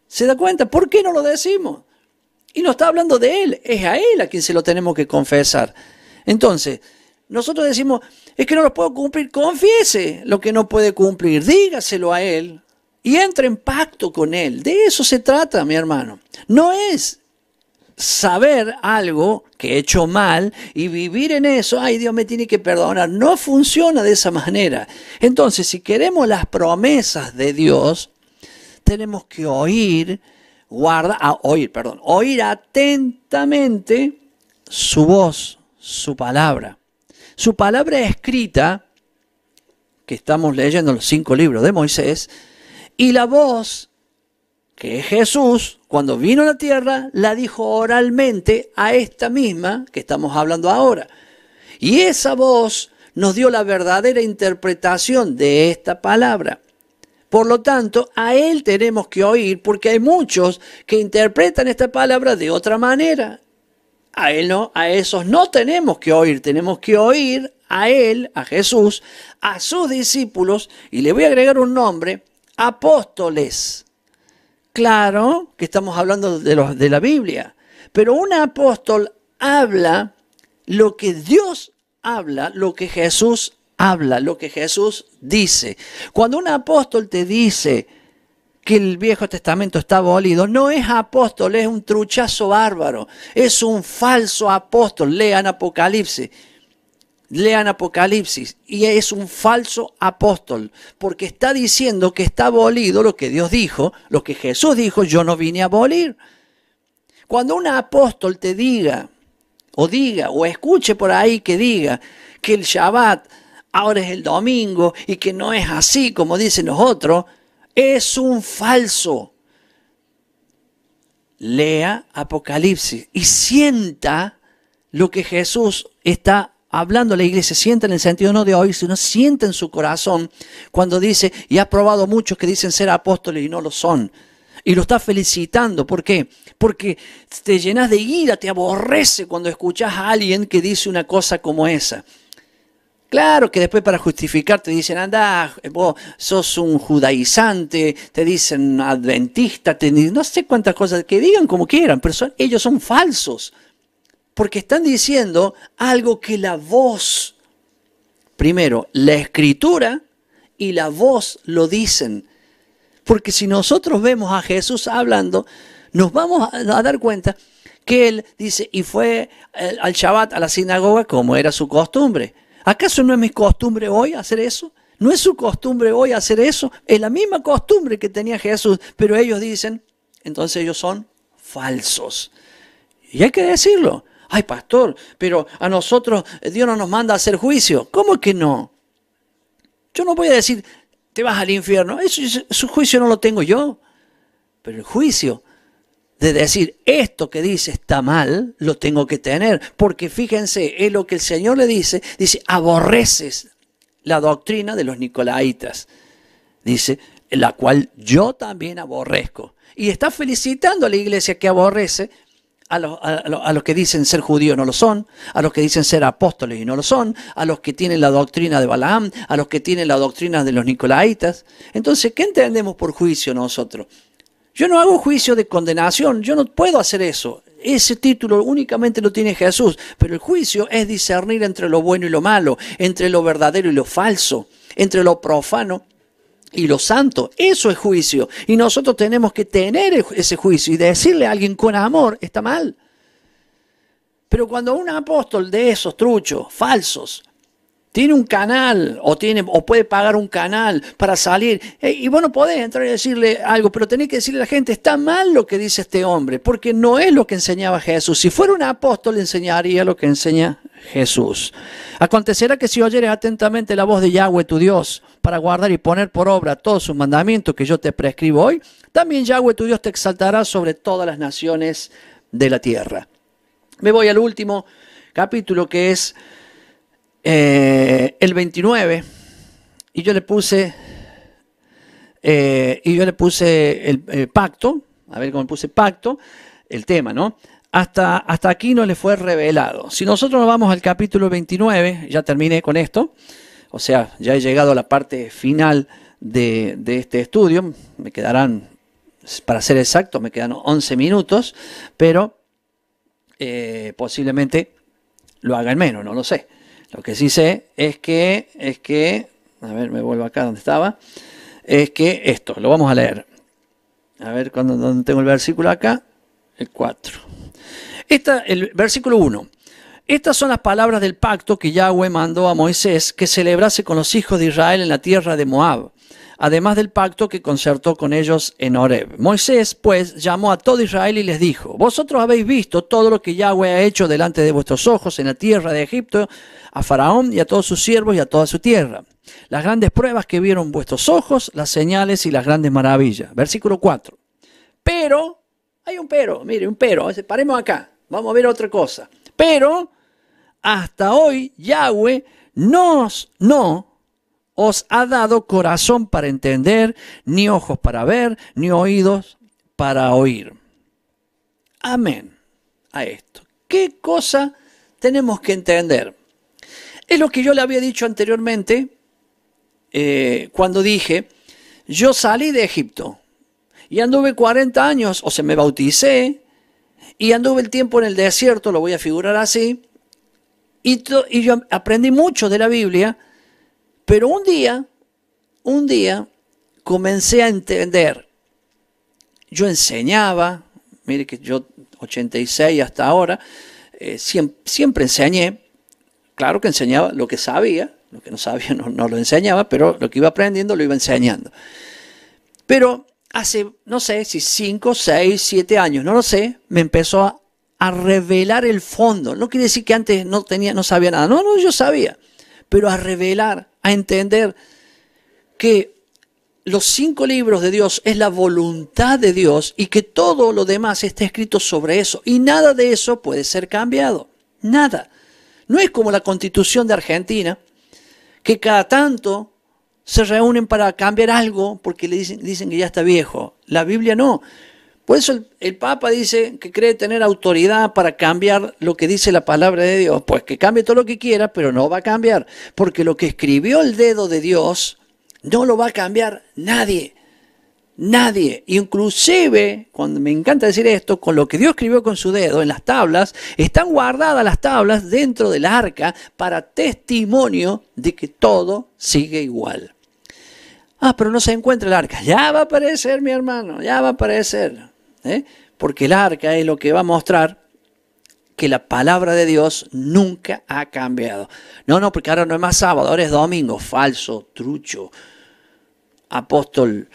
¿Se da cuenta? ¿Por qué no lo decimos? Y no está hablando de Él, es a Él a quien se lo tenemos que confesar. Entonces, nosotros decimos, es que no lo puedo cumplir. Confiese lo que no puede cumplir, dígaselo a Él y entre en pacto con Él. De eso se trata, mi hermano. No es saber algo que he hecho mal y vivir en eso, ay, Dios me tiene que perdonar. No funciona de esa manera. Entonces, si queremos las promesas de Dios, tenemos que oír atentamente su voz, su palabra. Su palabra escrita, que estamos leyendo los 5 libros de Moisés, y la voz, que es Jesús, cuando vino a la tierra, la dijo oralmente a esta misma que estamos hablando ahora. Y esa voz nos dio la verdadera interpretación de esta palabra. Por lo tanto, a Él tenemos que oír, porque hay muchos que interpretan esta palabra de otra manera. A Él no, a esos no tenemos que oír a Él, a Jesús, a sus discípulos, y le voy a agregar un nombre, apóstoles. Claro que estamos hablando de la Biblia, pero un apóstol habla lo que Dios habla, lo que Jesús habla, lo que Jesús dice. Cuando un apóstol te dice que el Viejo Testamento está abolido, no es apóstol, es un truchazo bárbaro, es un falso apóstol. Lean Apocalipsis. Lean Apocalipsis y es un falso apóstol porque está diciendo que está abolido lo que Dios dijo, lo que Jesús dijo, yo no vine a abolir. Cuando un apóstol te diga o escuche por ahí que diga que el Shabbat ahora es el domingo y que no es así como dicen los otros, es un falso. Lea Apocalipsis y sienta lo que Jesús está hablando a la iglesia, sienta en el sentido no de oír, sino sienta en su corazón cuando dice, y ha probado muchos que dicen ser apóstoles y no lo son. Y lo está felicitando. ¿Por qué? Porque te llenas de ira, te aborrece cuando escuchas a alguien que dice una cosa como esa. Claro que después para justificar te dicen, anda, vos sos un judaizante, te dicen adventista, no sé cuántas cosas, que digan como quieran, pero ellos son falsos. Porque están diciendo algo que la voz, primero, la escritura y la voz lo dicen. Porque si nosotros vemos a Jesús hablando, nos vamos a dar cuenta que Él dice, y fue al Shabbat, a la sinagoga, como era su costumbre. ¿Acaso no es mi costumbre hoy hacer eso? ¿No es su costumbre hoy hacer eso? Es la misma costumbre que tenía Jesús, pero ellos dicen, entonces ellos son falsos. Y hay que decirlo. Ay, pastor, pero a nosotros Dios no nos manda a hacer juicio. ¿Cómo que no? Yo no voy a decir, te vas al infierno. Su juicio no lo tengo yo. Pero el juicio de decir, esto que dice está mal, lo tengo que tener. Porque fíjense, es lo que el Señor le dice, aborreces la doctrina de los nicolaitas. Dice, la cual yo también aborrezco. Y está felicitando a la iglesia que aborrece a los que dicen ser judíos no lo son, a los que dicen ser apóstoles y no lo son, a los que tienen la doctrina de Balaam, a los que tienen la doctrina de los nicolaitas. Entonces, ¿qué entendemos por juicio nosotros? Yo no hago juicio de condenación, yo no puedo hacer eso. Ese título únicamente lo tiene Jesús, pero el juicio es discernir entre lo bueno y lo malo, entre lo verdadero y lo falso, entre lo profano y lo santo. Eso es juicio. Y nosotros tenemos que tener ese juicio y decirle a alguien con amor, está mal. Pero cuando un apóstol de esos truchos, falsos, tiene un canal o puede pagar un canal para salir, y vos no podés entrar y decirle algo, pero tenés que decirle a la gente, está mal lo que dice este hombre, porque no es lo que enseñaba Jesús. Si fuera un apóstol, enseñaría lo que enseña Jesús. Acontecerá que si oyeres atentamente la voz de Yahweh tu Dios para guardar y poner por obra todos sus mandamientos que yo te prescribo hoy, también Yahweh tu Dios te exaltará sobre todas las naciones de la tierra. Me voy al último capítulo, que es el 29, y yo le puse el pacto, a ver cómo puse pacto, el tema, ¿no? Hasta aquí no le fue revelado. Si nosotros nos vamos al capítulo 29, ya terminé con esto, o sea, ya he llegado a la parte final de este estudio, me quedarán, para ser exacto, me quedan 11 minutos, pero posiblemente lo haga en menos, no lo sé. Lo que sí sé es que, a ver, me vuelvo acá donde estaba, es que esto, lo vamos a leer. A ver, ¿dónde tengo el versículo acá? El 4. El versículo 1. Estas son las palabras del pacto que Yahweh mandó a Moisés que celebrase con los hijos de Israel en la tierra de Moab, además del pacto que concertó con ellos en Horeb. Moisés, pues, llamó a todo Israel y les dijo, vosotros habéis visto todo lo que Yahweh ha hecho delante de vuestros ojos en la tierra de Egipto, a Faraón y a todos sus siervos y a toda su tierra. Las grandes pruebas que vieron vuestros ojos, las señales y las grandes maravillas. Versículo 4. Pero, hay un pero, mire, un pero, paremos acá, vamos a ver otra cosa. Pero, hasta hoy Yahweh no os ha dado corazón para entender, ni ojos para ver, ni oídos para oír. Amén a esto. ¿Qué cosa tenemos que entender? Es lo que yo le había dicho anteriormente cuando dije, yo salí de Egipto y anduve 40 años, o sea, me bauticé Y anduve el tiempo en el desierto, lo voy a figurar así, y yo aprendí mucho de la Biblia, pero un día comencé a entender. Yo enseñaba, mire que yo 86 hasta ahora, siempre enseñé, claro que enseñaba lo que sabía, lo que no sabía no lo enseñaba, pero lo que iba aprendiendo lo iba enseñando. Pero hace, no sé si 5, 6, 7 años, no lo sé, me empezó a revelar el fondo. No quiere decir que antes no sabía nada, no, yo sabía, pero a revelar, a entender que los 5 libros de Dios es la voluntad de Dios y que todo lo demás está escrito sobre eso. Y nada de eso puede ser cambiado. Nada. No es como la Constitución de Argentina, que cada tanto se reúnen para cambiar algo porque le dicen que ya está viejo. La Biblia no. Por eso el Papa dice que cree tener autoridad para cambiar lo que dice la palabra de Dios. Pues que cambie todo lo que quiera, pero no va a cambiar. Porque lo que escribió el dedo de Dios no lo va a cambiar nadie. Nadie. Inclusive, cuando me encanta decir esto, con lo que Dios escribió con su dedo en las tablas, están guardadas las tablas dentro del arca para testimonio de que todo sigue igual. Pero no se encuentra el arca. Ya va a aparecer, mi hermano, ya va a aparecer. Porque el arca es lo que va a mostrar que la palabra de Dios nunca ha cambiado. No, porque ahora no es más sábado, ahora es domingo. Falso, trucho, apóstol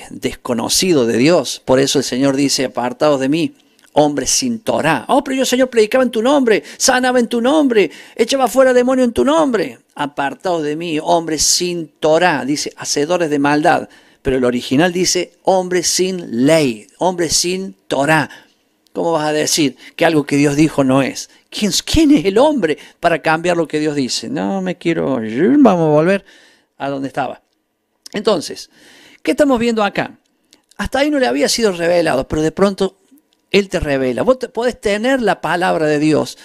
desconocido de Dios. Por eso el Señor dice, apartados de mí, hombres sin Torá. Pero yo, Señor, predicaba en tu nombre, sanaba en tu nombre, echaba fuera demonio en tu nombre. Apartados de mí, hombres sin Torá. Dice, hacedores de maldad. Pero el original dice, hombres sin ley, hombres sin Torá. ¿Cómo vas a decir que algo que Dios dijo no es? ¿Quién es el hombre para cambiar lo que Dios dice? No me quiero... Vamos a volver a donde estaba. Entonces, ¿qué estamos viendo acá? Hasta ahí no le había sido revelado, pero de pronto Él te revela. Vos podés tener la palabra de Dios,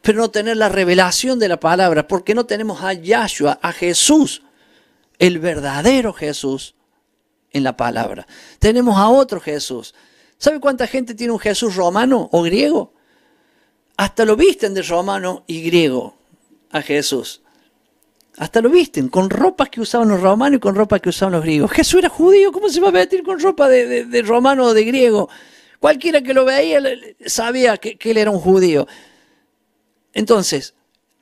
pero no tener la revelación de la palabra, porque no tenemos a Yahshua, a Jesús, el verdadero Jesús, en la palabra. Tenemos a otro Jesús. ¿Sabe cuánta gente tiene un Jesús romano o griego? Hasta lo visten de romano y griego a Jesús. Hasta lo visten con ropas que usaban los romanos y con ropas que usaban los griegos. Jesús era judío, ¿cómo se va a vestir con ropa de romano o de griego? Cualquiera que lo veía sabía que él era un judío. Entonces,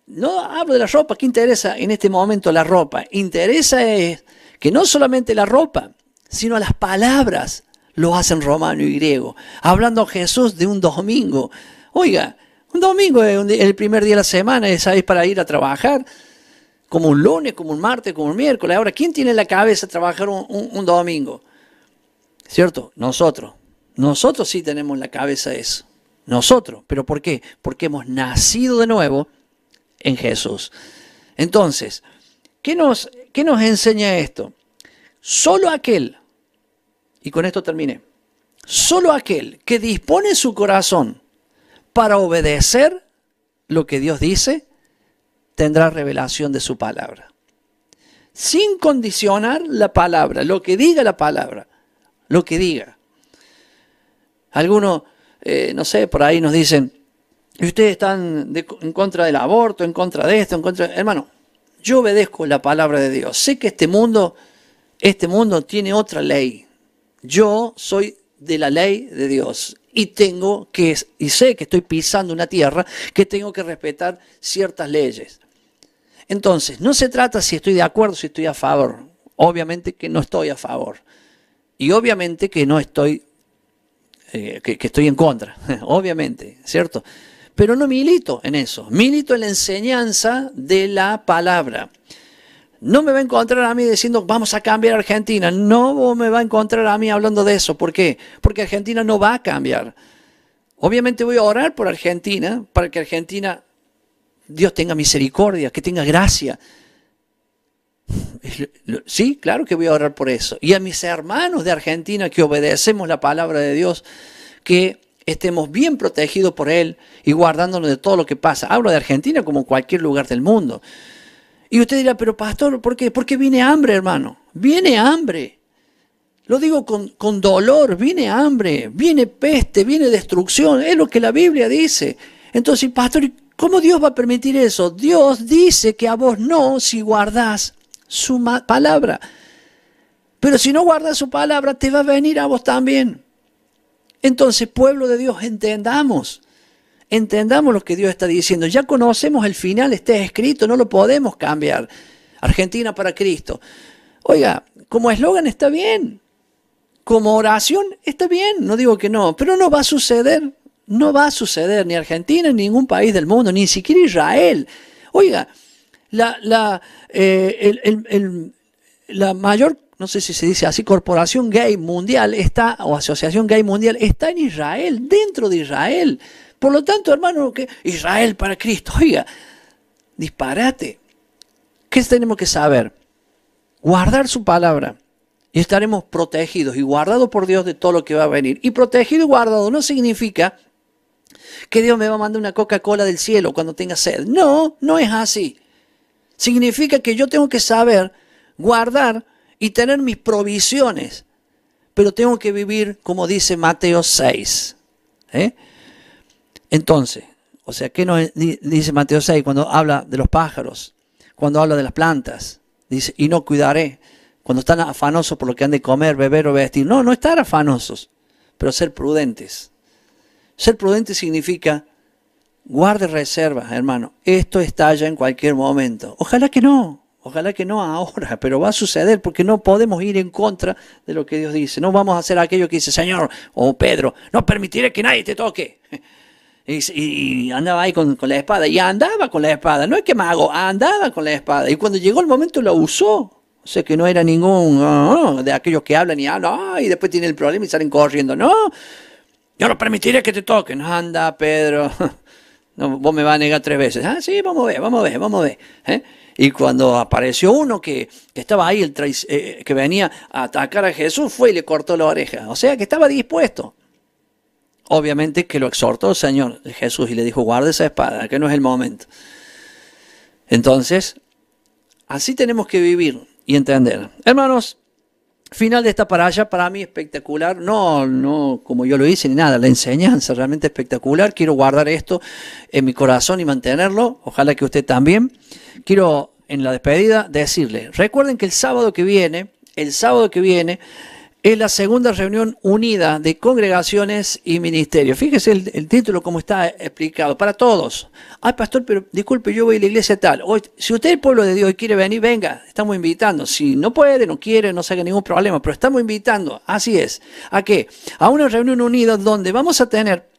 no hablo de la ropa, ¿qué interesa en este momento la ropa? Interesa es que no solamente la ropa, sino las palabras lo hacen romano y griego. Hablando a Jesús de un domingo. Oiga, un domingo es el primer día de la semana, es para ir a trabajar. Como un lunes, como un martes, como un miércoles. Ahora, ¿quién tiene en la cabeza trabajar un domingo? ¿Cierto? Nosotros. Nosotros sí tenemos en la cabeza eso. Nosotros. ¿Pero por qué? Porque hemos nacido de nuevo en Jesús. Entonces, ¿qué nos enseña esto? Solo aquel, y con esto terminé, solo aquel que dispone su corazón para obedecer lo que Dios dice, tendrá revelación de su palabra. Sin condicionar la palabra, lo que diga la palabra, lo que diga. Algunos, no sé, por ahí nos dicen, ustedes están en contra del aborto, en contra de esto, en contra... Hermano, yo obedezco la palabra de Dios. Sé que este mundo tiene otra ley. Yo soy de la ley de Dios. Y sé que estoy pisando una tierra que tengo que respetar ciertas leyes. Entonces, no se trata si estoy de acuerdo, si estoy a favor. Obviamente que no estoy a favor. Y obviamente que no estoy, que estoy en contra. Obviamente, ¿cierto? Pero no milito en eso. Milito en la enseñanza de la palabra. No me va a encontrar a mí diciendo, vamos a cambiar Argentina. No me va a encontrar a mí hablando de eso. ¿Por qué? Porque Argentina no va a cambiar. Obviamente voy a orar por Argentina, para que Argentina, Dios tenga misericordia, que tenga gracia. Sí, claro que voy a orar por eso. Y a mis hermanos de Argentina que obedecemos la palabra de Dios, que estemos bien protegidos por Él y guardándonos de todo lo que pasa. Hablo de Argentina como cualquier lugar del mundo. Y usted dirá, pero pastor, ¿por qué? Porque viene hambre, hermano. Viene hambre. Lo digo con dolor, viene hambre, viene peste, viene destrucción, es lo que la Biblia dice. Entonces, pastor, ¿cómo Dios va a permitir eso? Dios dice que a vos no si guardás su palabra. Pero si no guardas su palabra, te va a venir a vos también. Entonces, pueblo de Dios, entendamos lo que Dios está diciendo. Ya conocemos el final, está escrito, no lo podemos cambiar. Argentina para Cristo. Oiga, como eslogan está bien. Como oración está bien, no digo que no, pero no va a suceder. No va a suceder ni Argentina ni ningún país del mundo, ni siquiera Israel. Oiga, la mayor, no sé si se dice así, corporación gay mundial está, o asociación gay mundial, está en Israel, dentro de Israel. Por lo tanto, hermano, que Israel para Cristo, oiga, disparate. ¿Qué tenemos que saber? Guardar su palabra. Y estaremos protegidos y guardados por Dios de todo lo que va a venir. Y protegido y guardado no significa que Dios me va a mandar una Coca-Cola del cielo cuando tenga sed. No, no es así. Significa que yo tengo que saber guardar y tener mis provisiones. Pero tengo que vivir como dice Mateo 6. Entonces, o sea, ¿qué nos dice Mateo 6 cuando habla de los pájaros? Cuando habla de las plantas. Dice, y no cuidaré. Cuando están afanosos por lo que han de comer, beber o vestir. No, no estar afanosos, pero ser prudentes. Ser prudente significa guarde reservas, hermano. Esto estalla en cualquier momento. Ojalá que no ahora, pero va a suceder porque no podemos ir en contra de lo que Dios dice. No vamos a hacer aquello que dice, Señor, o Pedro, no permitiré que nadie te toque. Y andaba ahí con la espada, y andaba con la espada. No es que mago, andaba con la espada. Y cuando llegó el momento la usó. O sea que no era ningún de aquellos que hablan y hablan y después tienen el problema y salen corriendo. No, yo no permitiré que te toquen. Anda, Pedro, no, vos me vas a negar 3 veces. Ah, sí, vamos a ver. Y cuando apareció uno que estaba ahí, que venía a atacar a Jesús, fue y le cortó la oreja. O sea que estaba dispuesto. Obviamente que lo exhortó el Señor Jesús y le dijo, guarda esa espada, que no es el momento. Entonces, así tenemos que vivir y entender. Hermanos, final de esta paralla para mí espectacular. No como yo lo hice ni nada. La enseñanza realmente espectacular. Quiero guardar esto en mi corazón y mantenerlo. Ojalá que usted también. Quiero en la despedida decirle, recuerden que el sábado que viene es la segunda reunión unida de congregaciones y ministerios. Fíjese el título como está explicado, para todos. Ay, pastor, pero disculpe, yo voy a la iglesia tal. Hoy, si usted es el pueblo de Dios y quiere venir, venga, estamos invitando. Si no puede, no quiere, no se haga ningún problema, pero estamos invitando, así es. ¿A qué? A una reunión unida donde vamos a tener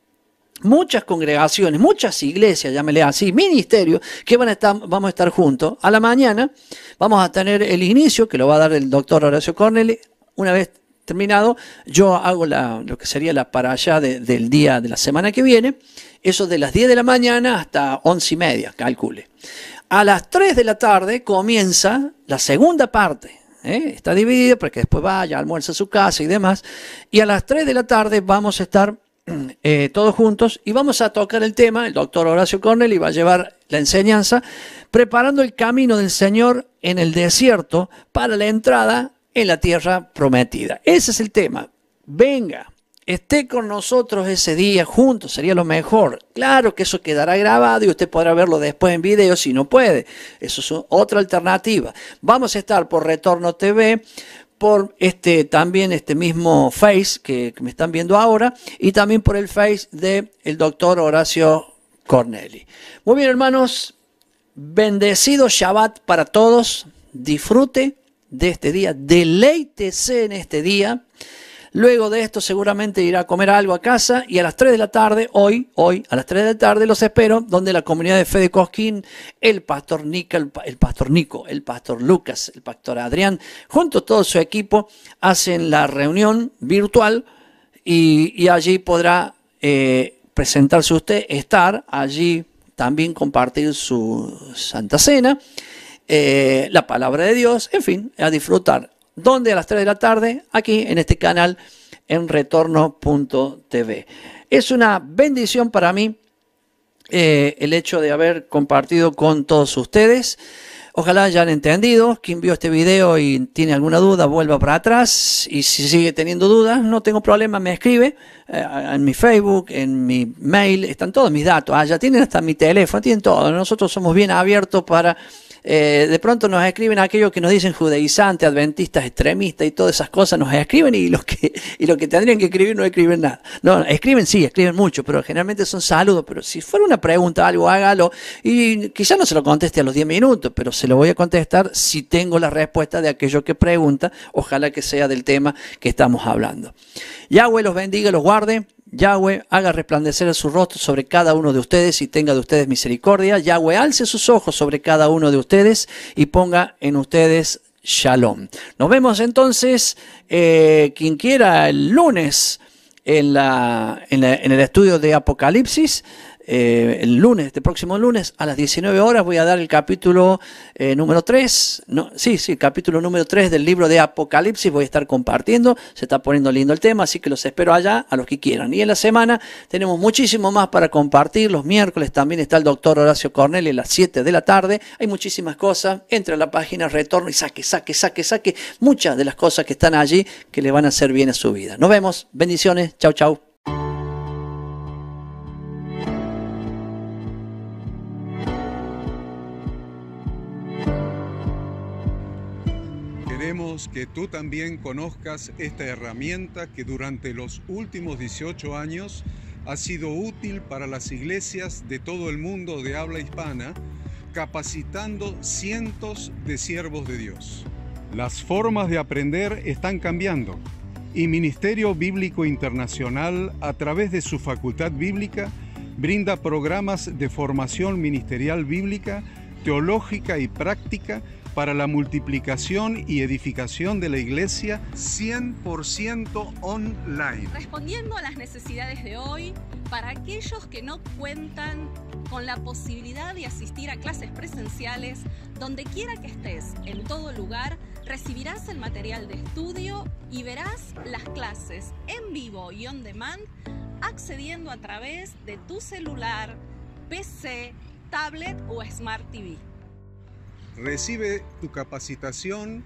muchas congregaciones, muchas iglesias, llámele así, ministerios, que vamos a estar juntos. A la mañana vamos a tener el inicio, que lo va a dar el doctor Horacio Corneli. Una vez terminado, yo hago lo que sería la paralla del día de la semana que viene, eso de las 10 de la mañana hasta 11:30, calcule. A las 3 de la tarde comienza la segunda parte, está dividida para que después vaya, almuerza a su casa y demás, y a las 3 de la tarde vamos a estar todos juntos y vamos a tocar el tema, el doctor Horacio Corneli va a llevar la enseñanza, preparando el camino del Señor en el desierto para la entrada en la tierra prometida. Ese es el tema. Venga, esté con nosotros ese día juntos, sería lo mejor. Claro que eso quedará grabado y usted podrá verlo después en video si no puede. Eso es otra alternativa. Vamos a estar por Retorno TV, por también este mismo Face que me están viendo ahora y también por el Face del doctor Horacio Corneli. Muy bien, hermanos, bendecido Shabbat para todos. Disfrute de este día, deleítese en este día. Luego de esto seguramente irá a comer algo a casa y a las 3 de la tarde, hoy a las 3 de la tarde los espero, donde la comunidad de fe de Cosquín, el pastor Nico, el pastor Lucas, el pastor Adrián, junto a todo su equipo, hacen la reunión virtual y allí podrá presentarse usted, estar allí, también compartir su Santa Cena, la palabra de Dios, en fin, a disfrutar. ¿Dónde? A las 3 de la tarde, aquí en este canal, en retorno.tv. Es una bendición para mí el hecho de haber compartido con todos ustedes. Ojalá hayan entendido. Quien vio este video y tiene alguna duda, vuelva para atrás. Y si sigue teniendo dudas, no tengo problema, me escribe en mi Facebook, en mi mail, están todos mis datos. Ya tienen hasta mi teléfono, tienen todo. Nosotros somos bien abiertos para... de pronto nos escriben aquellos que nos dicen judaizantes, adventistas, extremistas y todas esas cosas, nos escriben y los que tendrían que escribir no escriben nada. No, escriben sí, escriben mucho, pero generalmente son saludos. Pero si fuera una pregunta, algo, hágalo. Y quizá no se lo conteste a los 10 minutos, pero se lo voy a contestar si tengo la respuesta de aquello que pregunta. Ojalá que sea del tema que estamos hablando. Yahweh los bendiga, los guarde. Yahweh haga resplandecer su rostro sobre cada uno de ustedes y tenga de ustedes misericordia. Yahweh alce sus ojos sobre cada uno de ustedes y ponga en ustedes shalom. Nos vemos entonces, quien quiera, el lunes en el estudio de Apocalipsis. El lunes, este próximo lunes a las 19 horas voy a dar el capítulo número 3, capítulo número 3 del libro de Apocalipsis. Voy a estar compartiendo, se está poniendo lindo el tema, así que los espero allá a los que quieran. Y en la semana tenemos muchísimo más para compartir. Los miércoles también está el doctor Horacio Cornelli a las 7 de la tarde. Hay muchísimas cosas. Entre a la página, retorno y saque muchas de las cosas que están allí que le van a hacer bien a su vida. Nos vemos, bendiciones, chau chau. Queremos que tú también conozcas esta herramienta que durante los últimos 18 años ha sido útil para las iglesias de todo el mundo de habla hispana, capacitando cientos de siervos de Dios. Las formas de aprender están cambiando y Ministerio Bíblico Internacional, a través de su facultad bíblica, brinda programas de formación ministerial bíblica, teológica y práctica para la multiplicación y edificación de la iglesia 100% online. Respondiendo a las necesidades de hoy, para aquellos que no cuentan con la posibilidad de asistir a clases presenciales, donde quiera que estés, en todo lugar, recibirás el material de estudio y verás las clases en vivo y on demand, accediendo a través de tu celular, PC, tablet o Smart TV. Recibe tu capacitación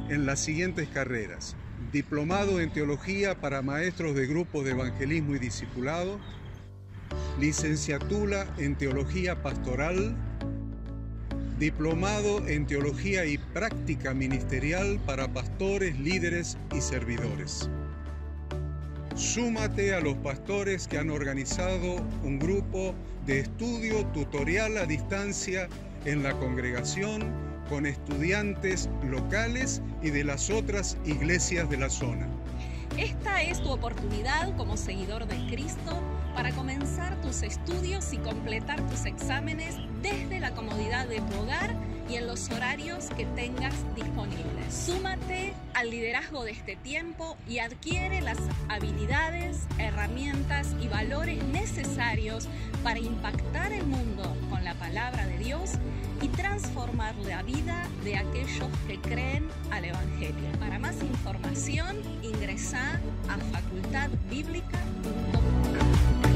en las siguientes carreras: diplomado en teología para maestros de grupos de evangelismo y discipulado, licenciatura en teología pastoral, diplomado en teología y práctica ministerial para pastores, líderes y servidores. Súmate a los pastores que han organizado un grupo de estudio tutorial a distancia en la congregación con estudiantes locales y de las otras iglesias de la zona. Esta es tu oportunidad como seguidor de Cristo para comenzar tus estudios y completar tus exámenes desde la comodidad de tu hogar y en los horarios que tengas disponibles. Súmate al liderazgo de este tiempo y adquiere las habilidades, herramientas y valores necesarios para impactar el mundo con la palabra de Dios y transformar la vida de aquellos que creen al Evangelio. Para más información, ingresa a facultadbiblica.com.